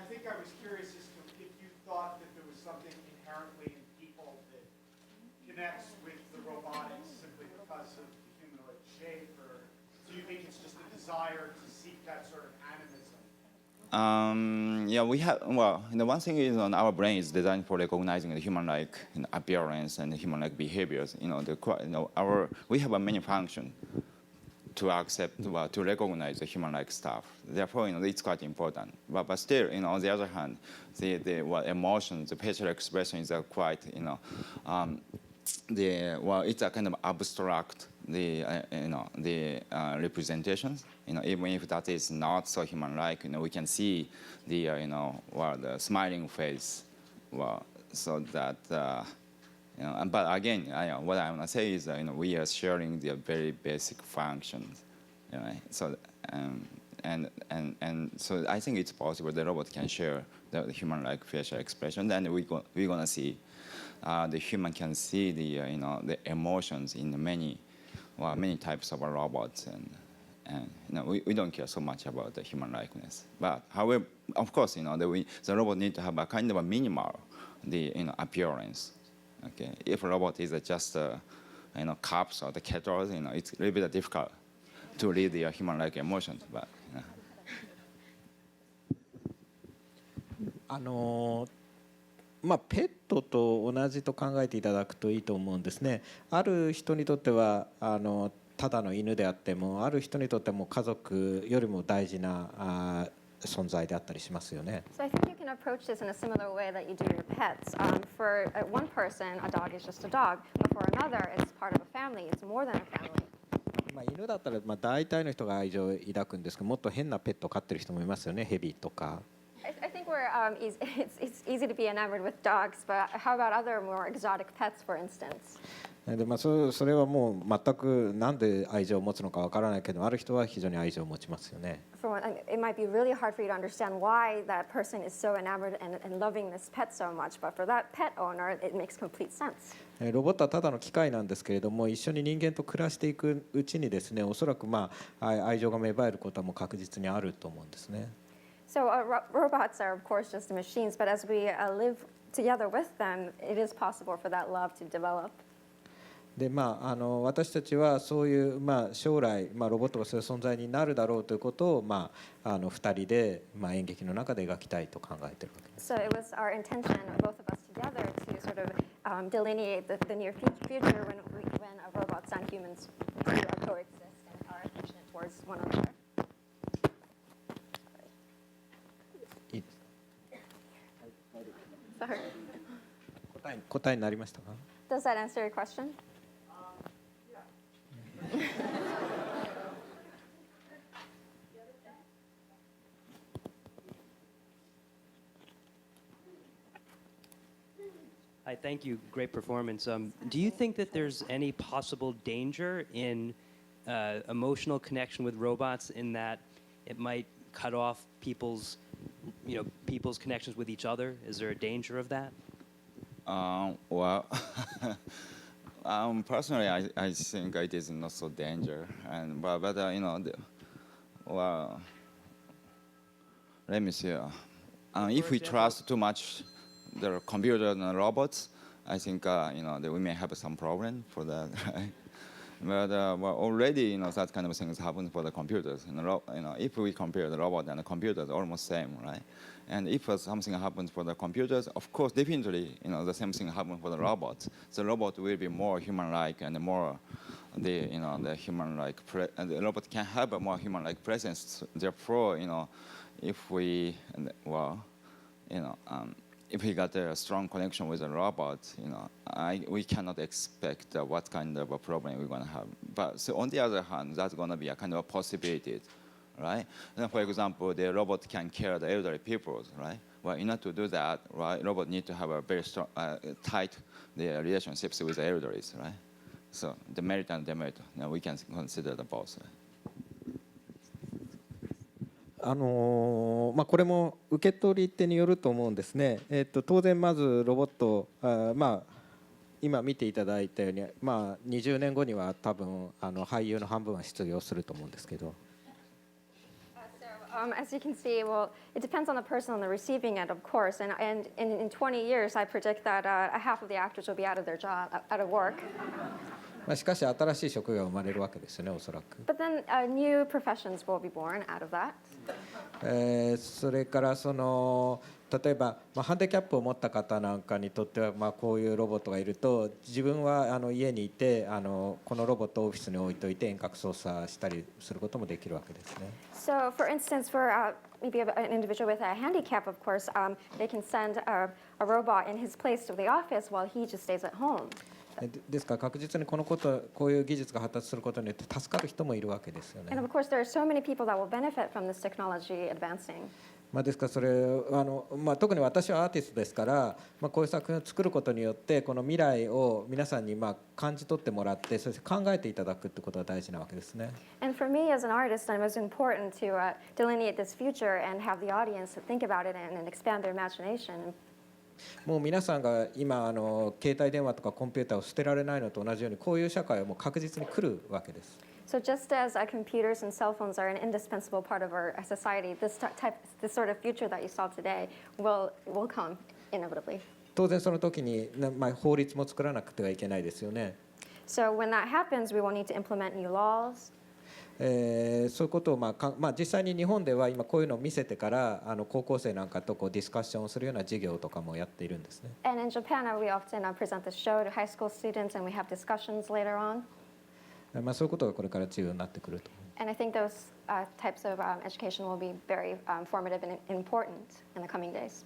think I was curious as to if you thought that there was something inherently in people that connects with the robotics simply because of the humanoid shape, or do you think it's just a desire to seek that sort of animism? Yeah, we have. Well, the one thing is, our brain is designed for recognizing the human-like appearance and human-like behaviors. We have a many function to accept, to recognize the human-like stuff. Therefore, it's quite important. But still, on the other hand, the emotions, the facial expression is quite, it's a kind of abstract, the representations. Even if that is not so human-like, we can see the smiling face. Well, so that. But again, what I want to say is that we are sharing the very basic functions, so and so I think it's possible the robot can share the human-like facial expression. Then we're gonna see the human can see the emotions in many types of robots, and we don't care so much about the human likeness. But however, of course, the robot needs to have a kind of a minimal appearance. Okay, if a robot is just cups or the kettles, it's a little bit difficult to read the human-like emotions. Butペットと同じと考えていただくといいと思うんですね。ある人にとってはただの犬であっても、ある人にとっても家族よりも大事な存在であったりしますよね。So I think you can approach this in a similar way that you do your pets. For one person, a dog is just a dog, but for another, it's part of a family. It's more than a family. 犬だったら大体の人が愛情を抱くんですけど、もっと変なペットを飼ってる人もいますよね、ヘビとか。I think it's easy to be enamored with dogs, but how about other more exotic pets, for instance? でそれはもう全くなんで愛情を持つのかわからないけど、ある人は非常に愛情を持ちますよね。For one, it might be really hard for you to understand why that person is so enamored and loving this pet so much, but for that pet owner, it makes complete sense. ロボットはただの機械なんですけれども、一緒に人間と暮らしていくうちにですね、おそらく愛情が芽生えることはもう確実にあると思うんですね。So robots are of course just machines, but as we live together with them, it is possible for that love to develop. で私たちはそういう、将来、ロボットがそういう存在になるだろうということを、2人で、演劇の中で描きたいと考えているわけです。So it was our intention, both of us together, to sort of delineate the near future when robots and humans coexist and are affectionate towards one another. いいですか？ Sorry. 答えになりましたか？ Does that answer your question? Hi, thank you. Great performance. Do you think that there's any possible danger in emotional connection with robots, in that it might cut off people's connections with each other? Is there a danger of that? Well, personally, I think it is not so danger, but well, let me see. If we trust too much the computer and robots, I think that we may have some problem for that, right? But already that kind of things happen for the computers. If we compare the robot and the computers, almost same, right? And if something happens for the computers, of course, definitely, the same thing happens for the robots. The robot will be more human-like and more, the human-like, and the robot can have a more human-like presence. Therefore, if we, if we got a strong connection with a robot, we cannot expect what kind of a problem we're going to have. But so on the other hand, that's going to be a kind of a possibility, right? And for example, the robot can care the elderly people, right? Well, in order to do that, right, robot need to have a very strong, tight relationships with the elderly, right? So the merit and demerit, we can consider the both. これも受け取り手によると思うんですね。当然まずロボット、今見ていただいたように、20年後には多分俳優の半分は失業すると思うんですけど。As you can see, well, it depends on the person on the receiving end, of course. And in 20 years, I predict that half of the actors will be out of their job, out of work. しかし新しい職業が生まれるわけですよね、おそらく。But then new professions will be born out of that. それから例えば、ハンディキャップを持った方なんかにとっては、こういうロボットがいると、自分は家にいてこのロボットをオフィスに置いといて遠隔操作したりすることもできるわけですね。So, for instance, for maybe an individual with a handicap, of course, they can send a robot in his place to the office while he just stays at home. ですから確実にこういう技術が発達することによって助かる人もいるわけですよね。And of course, there are so many people that will benefit from this technology advancing. ですからそれ特に私はアーティストですから、こういう作品を作ることによってこの未来を皆さんに感じ取ってもらって、そして考えていただくってことが大事なわけですね。And for me as an artist, it was important to delineate this future and have the audience think about it and expand their imagination. もう皆さんが今携帯電話とかコンピューターを捨てられないのと同じように、こういう社会はもう確実に来るわけです。So just as computers and cell phones are an indispensable part of our society, this sort of future that you saw today will come inevitably. 当然その時に法律も作らなくてはいけないですよね。So when that happens, we will need to implement new laws. そういうことを実際に日本では今こういうのを見せてから高校生なんかとディスカッションをするような授業とかもやっているんですね。And in Japan, we often present the show to high school students, and we have discussions later on. そういうことがこれから重要になってくると思う。And I think those types of education will be very formative and important in the coming days.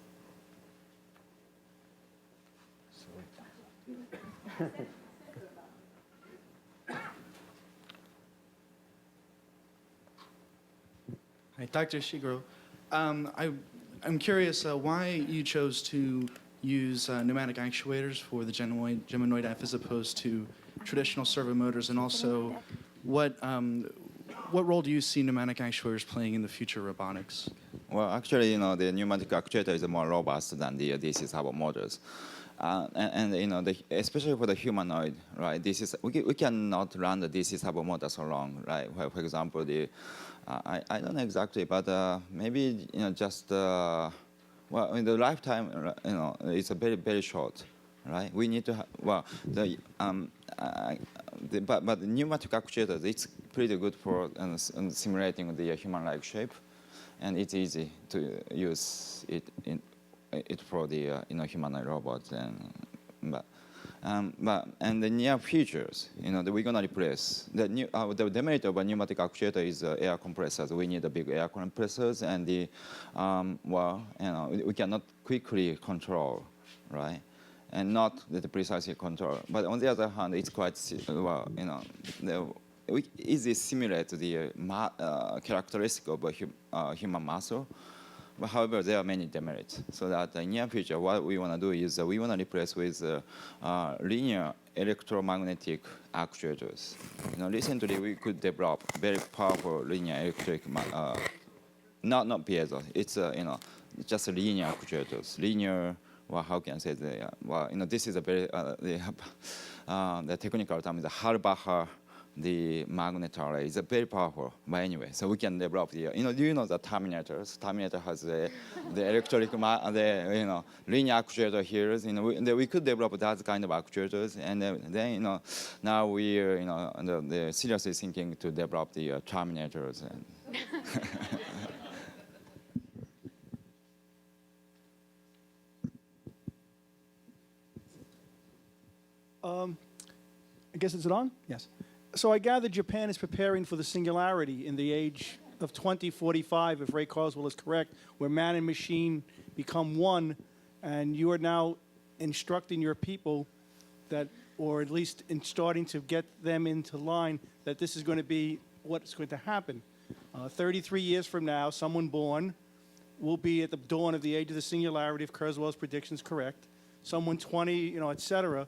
Hi, Dr. Ishiguro. I'm curious why you chose to use pneumatic actuators for the Geminoid F as opposed to traditional servo motors, and also what role do you see pneumatic actuators playing in the future robotics? Well, actually, the pneumatic actuator is more robust than the DC servo motors. And especially for the humanoid, right? We cannot run the DC servo motor so long, right? For example, I don't know exactly, but maybe just well, in the lifetime, it's a very very short, right? We need to but the pneumatic actuators, it's pretty good for simulating the human-like shape, and it's easy to use it for the humanoid robots. And the near futures, we're gonna replace the demerit of a pneumatic actuator is air compressors. We need the big air compressors, and we cannot quickly control, right? And not the precisely control. But on the other hand, it's quite we easily simulate the characteristic of a human muscle. But however, there are many demerits. So that in near future, what we want to do is we want to replace with linear electromagnetic actuators. Recently we could develop very powerful linear electric, not piezo. It's just linear actuators. Linear. Well, how can I say that? This is a very the technical term is Hall-Bacher. The magnet array is very powerful, but anyway, so we can develop the, do you know the Terminators? Terminator has the electric, linear actuator here. We could develop that kind of actuators, and then, now we're, seriously thinking to develop the Terminators. And I guess is it on? Yes. So I gather Japan is preparing for the singularity in the age of 2045, if Ray Carswell is correct, where man and machine become one, and you are now instructing your people that, or at least in starting to get them into line, that this is going to be what's going to happen. 33 years from now, someone born will be at the dawn of the age of the singularity, if Kurzweil's prediction is correct. Someone 20, et cetera.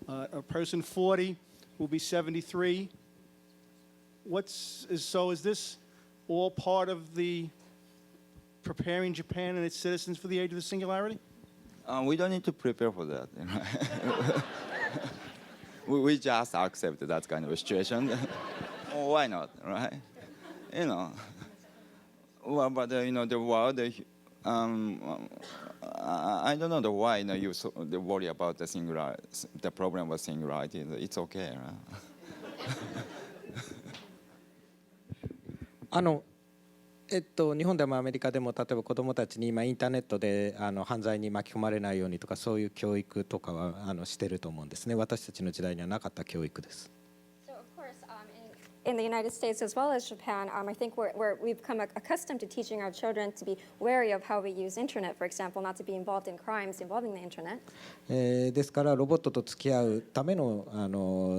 A person 40 will be 73. So is this all part of the preparing Japan and its citizens for the age of the singularity? We don't need to prepare for that. We just accept that kind of a situation. Why not, right? Well, but the world. I don't know why you worry about the singularity, the problem of singularity. It's okay, right? 日本でもアメリカでも例えば子どもたちに今インターネットで犯罪に巻き込まれないようにとかそういう教育とかはしてると思うんですね。私たちの時代にはなかった教育です。In the United States as well as Japan, I think we've become accustomed to teaching our children to be wary of how we use internet, for example, not to be involved in crimes involving the internet. ですからロボットと付き合うための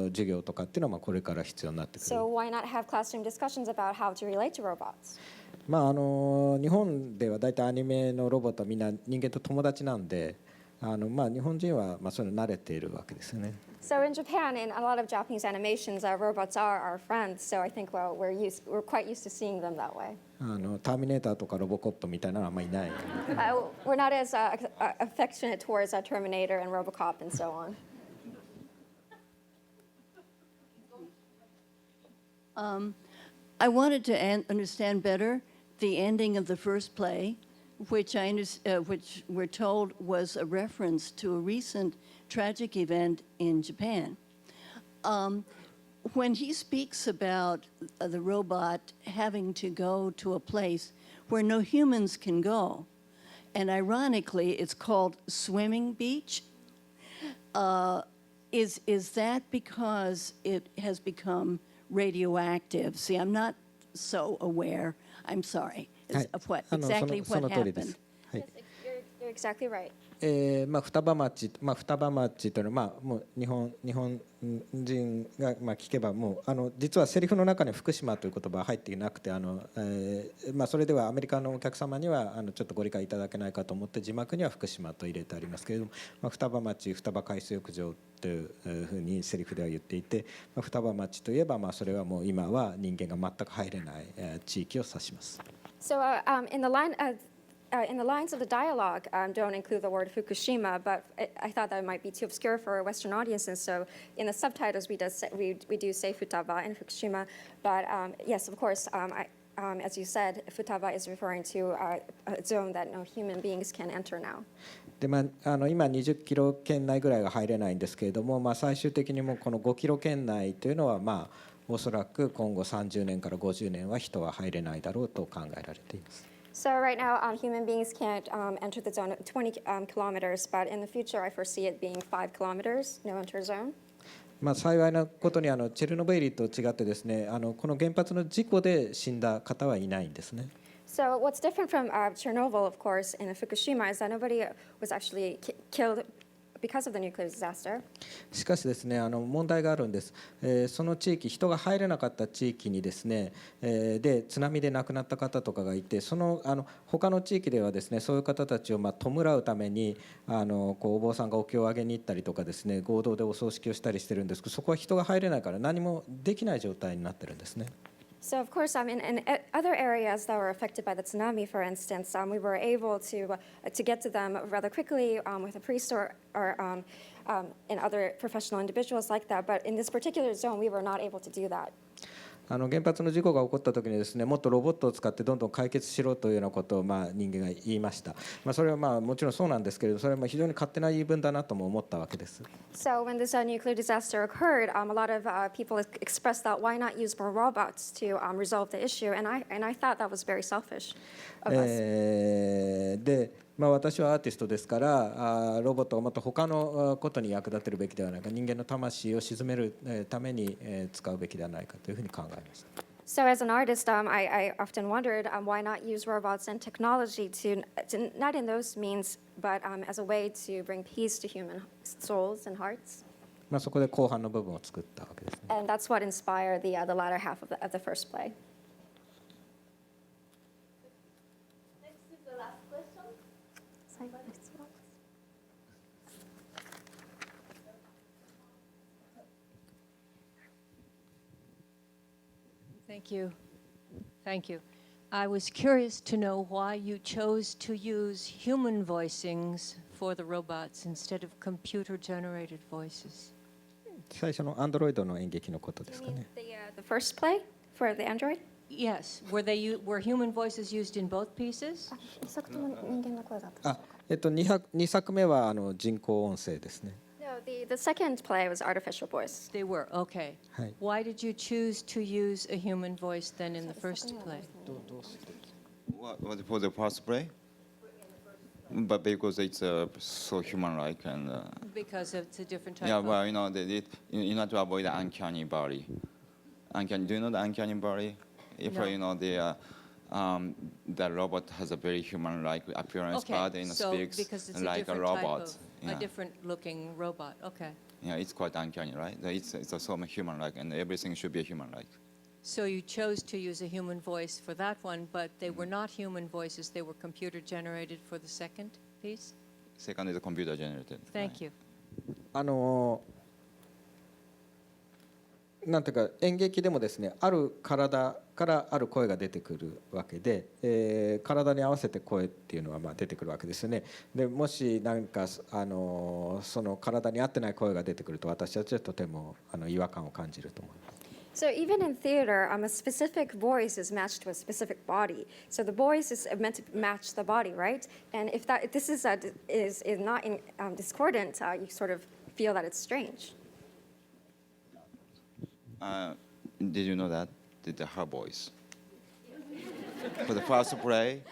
授業とかっていうのはこれから必要になってくる。So why not have classroom discussions about how to relate to robots? 日本ではだいたいアニメのロボットはみんな人間と友達なんで、日本人はそういうの慣れているわけですよね。So in Japan, in a lot of Japanese animations, robots are our friends. So I think we're quite used to seeing them that way. ターミネーターとかロボコップみたいなのはあんまりいない。We're not as affectionate towards Terminator and RoboCop and so on. I wanted to understand better the ending of the first play, which we're told was a reference to a recent tragic event in Japan. When he speaks about the robot having to go to a place where no humans can go, and ironically, it's called Swimming Beach, is that because it has become radioactive? See, I'm not so aware. I'm sorry. Of what exactly what happened? You're exactly right. 双葉町、双葉町というのは、もう日本人が聞けばもう実はセリフの中に福島という言葉は入っていなくてそれではアメリカのお客様にはちょっとご理解いただけないかと思って字幕には福島と入れてありますけれども、双葉町、双葉海水浴場というふうにセリフでは言っていて、双葉町といえばそれはもう今は人間が全く入れない地域を指します。So in the lines of the dialogue, don't include the word Fukushima, but I thought that might be too obscure for Western audiences. So in the subtitles, we do say Futaba and Fukushima. But yes, of course, as you said, Futaba is referring to a zone that no human beings can enter now. で今20キロ圏内ぐらいが入れないんですけれども、最終的にもこの5キロ圏内というのはおそらく今後30年から50年は人は入れないだろうと考えられています。So right now, human beings can't enter the zone 20 kilometers, but in the future, I foresee it being 5 kilometers, no enter zone. 幸いなことにチェルノブイリと違ってですね、この原発の事故で死んだ方はいないんですね。So what's different from Chernobyl, of course, and Fukushima is that nobody was actually killed because of the nuclear disaster. しかしですね、問題があるんです。その地域、人が入れなかった地域にですね、で津波で亡くなった方とかがいて、他の地域ではですね、そういう方たちを弔うためにお坊さんがお経をあげに行ったりとかですね、合同でお葬式をしたりしてるんですけど、そこは人が入れないから何もできない状態になってるんですね。So of course, in other areas that were affected by the tsunami, for instance, we were able to get to them rather quickly with a priest or and other professional individuals like that. But in this particular zone, we were not able to do that. 原発の事故が起こった時にですね、もっとロボットを使ってどんどん解決しろというようなことを人間が言いました。それはもちろんそうなんですけれど、それは非常に勝手な言い分だなとも思ったわけです。So when this nuclear disaster occurred, a lot of people expressed that why not use more robots to resolve the issue, and I thought that was very selfish of us. で私はアーティストですからロボットがもっと他のことに役立てるべきではないか、人間の魂を鎮めるために使うべきではないかというふうに考えました。So as an artist, I often wondered why not use robots and technology to not in those means, but as a way to bring peace to human souls and hearts. そこで後半の部分を作ったわけですね。And that's what inspired the latter half of the first play. Thank you. Thank you. I was curious to know why you chose to use human voicings for the robots instead of computer-generated voices. 最初のアンドロイドの演劇のことですかね。The first play for the android? Yes. Were human voices used in both pieces? 2作目は人工音声ですね。No, the second play was artificial voice. They were, okay. Why did you choose to use a human voice then in the first play? What for the first play? But because it's so human-like and. Because it's a different type. Yeah, well, you know to avoid the uncanny valley. Do you know the uncanny valley? If No. The robot has a very human-like appearance, but speaks because it's like a robot. A different-looking robot. Okay. Yeah, it's quite uncanny, right? It's so human-like, and everything should be human-like. So you chose to use a human voice for that one, but they were not human voices. They were computer-generated for the second piece? Second is computer-generated. Thank you. なんていうか演劇でもですね、ある体からある声が出てくるわけで、体に合わせて声っていうのは出てくるわけですよね。でもしその体に合ってない声が出てくると、私たちはとても違和感を感じると思います。So even in theater, a specific voice is matched to a specific body. So the voice is meant to match the body, right? And if this is not discordant, you sort of feel that it's strange. Did you know that? Her voice. For the first play,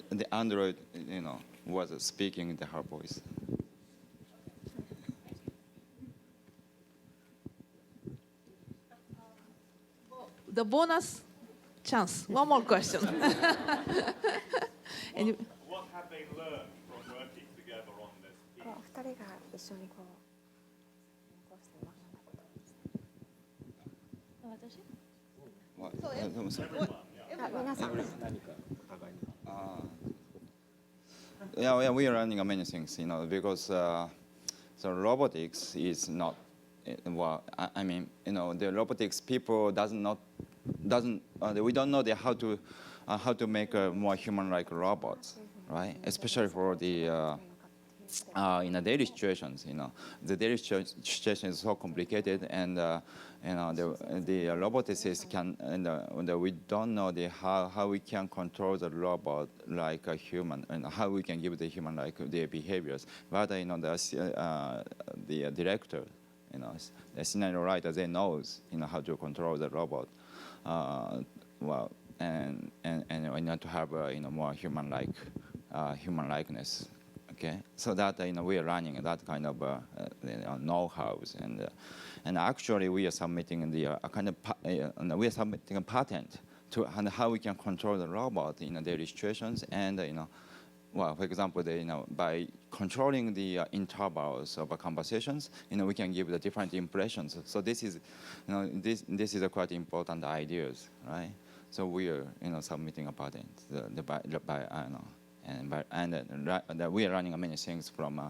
the android, was speaking her voice. The bonus chance. One more question. What have they learned from working together? Yeah, we are learning many things, because so robotics is not, well, I mean, the robotics people we don't know how to make more human-like robots, right? Especially for the in the daily situations, the daily situation is so complicated, and the roboticists can, we don't know how we can control the robot like a human, and how we can give the human like their behaviors. But the director, the scenario writer, they knows how to control the robot. Well, and we need to have more human-likeness. Okay, so that we are running that kind of know-hows, and actually we are submitting the we are submitting a patent to how we can control the robot in daily situations, and well, for example, by controlling the intervals of conversations, we can give the different impressions. So this is, this is a quite important ideas, right? So we are, submitting a patent and we are running many things from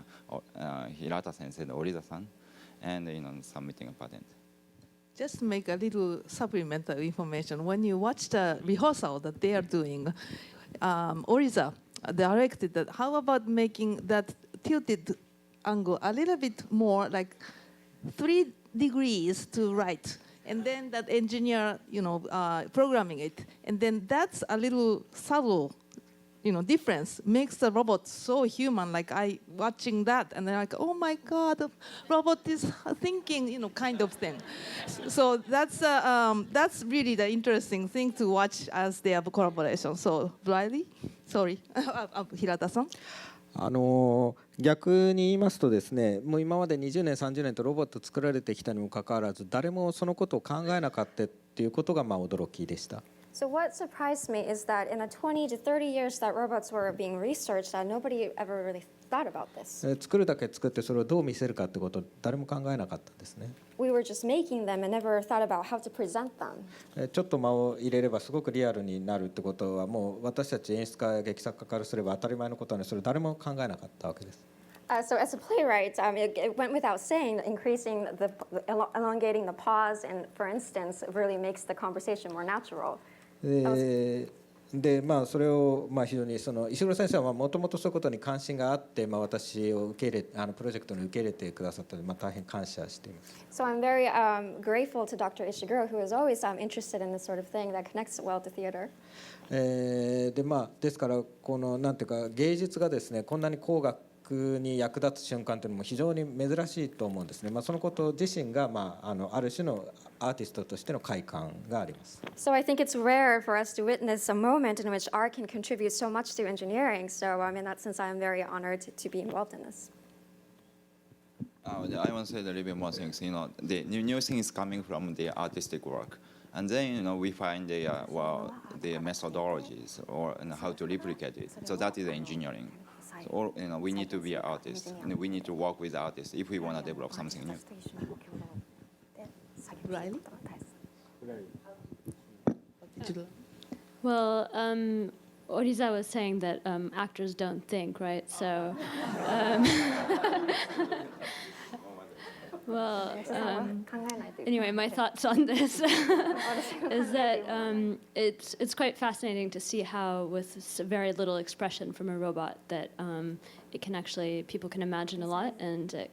Hirata sensei, Oriza-san, and submitting a patent. Just make a little supplemental information. When you watch the rehearsal that they are doing, Oriza directed that, how about making that tilted angle a little bit more like 3 degrees to right, and then that engineer, programming it, and then that's a little subtle, difference makes the robot so human. Like I watching that, and they're like, oh my God, the robot is thinking, kind of thing. So that's really the interesting thing to watch as they have a collaboration. So, Riley, sorry, Hirata-san. 逆に言いますとですね、もう今まで20年30年とロボット作られてきたにもかかわらず、誰もそのことを考えなかったっていうことが驚きでした。So what surprised me is that in the 20 to 30 years that robots were being researched, nobody ever really thought about this. 作るだけ作ってそれをどう見せるかってことを誰も考えなかったんですね。We were just making them and never thought about how to present them. ちょっと間を入れればすごくリアルになるってことはもう私たち演出家劇作家からすれば当たり前のことなので、それ誰も考えなかったわけです。So as a playwright, it went without saying that elongating the pause, and for instance, really makes the conversation more natural. でそれを非常に石黒先生はもともとそういうことに関心があって、私を受け入れプロジェクトに受け入れてくださったので、大変感謝しています。So I'm very grateful to Dr. Ishiguro, who is always interested in this sort of thing that connects well to theater. ですからこのなんていうか芸術がですね、こんなに工学に役立つ瞬間というのも非常に珍しいと思うんですね。そのこと自身がある種のアーティストとしての快感があります。So I think it's rare for us to witness a moment in which art can contribute so much to engineering. So in that sense, I am very honored to be involved in this. I want to say a little bit more things. The new things coming from the artistic work, and then we find the methodologies or how to replicate it. So that is engineering. Or we need to be an artist, and we need to work with artists if we want to develop something new. Riley? Well, Oriza was saying that actors don't think, right? So, well, anyway, my thoughts on this is that it's quite fascinating to see how, with very little expression from a robot, that it can actually, people can imagine a lot, and it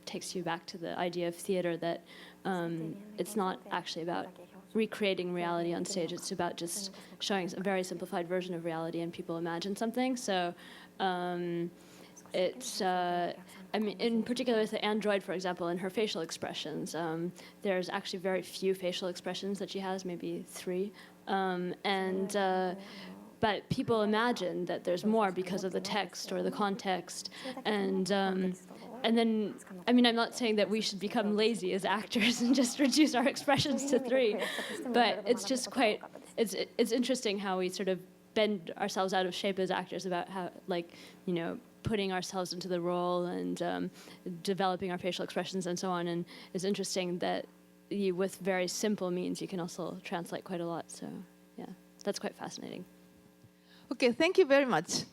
takes you back to the idea of theater that it's not actually about recreating reality on stage. It's about just showing a very simplified version of reality, and people imagine something. So. It's, in particular with the android, for example, in her facial expressions, there's actually very few facial expressions that she has, maybe 3. But people imagine that there's more because of the text or the context. And then, I'm not saying that we should become lazy as actors and just reduce our expressions to 3, but it's just quite, it's interesting how we sort of bend ourselves out of shape as actors about how, putting ourselves into the role and developing our facial expressions and so on. And it's interesting that with very simple means you can also translate quite a lot. So yeah, that's quite fascinating. Okay, thank you very much.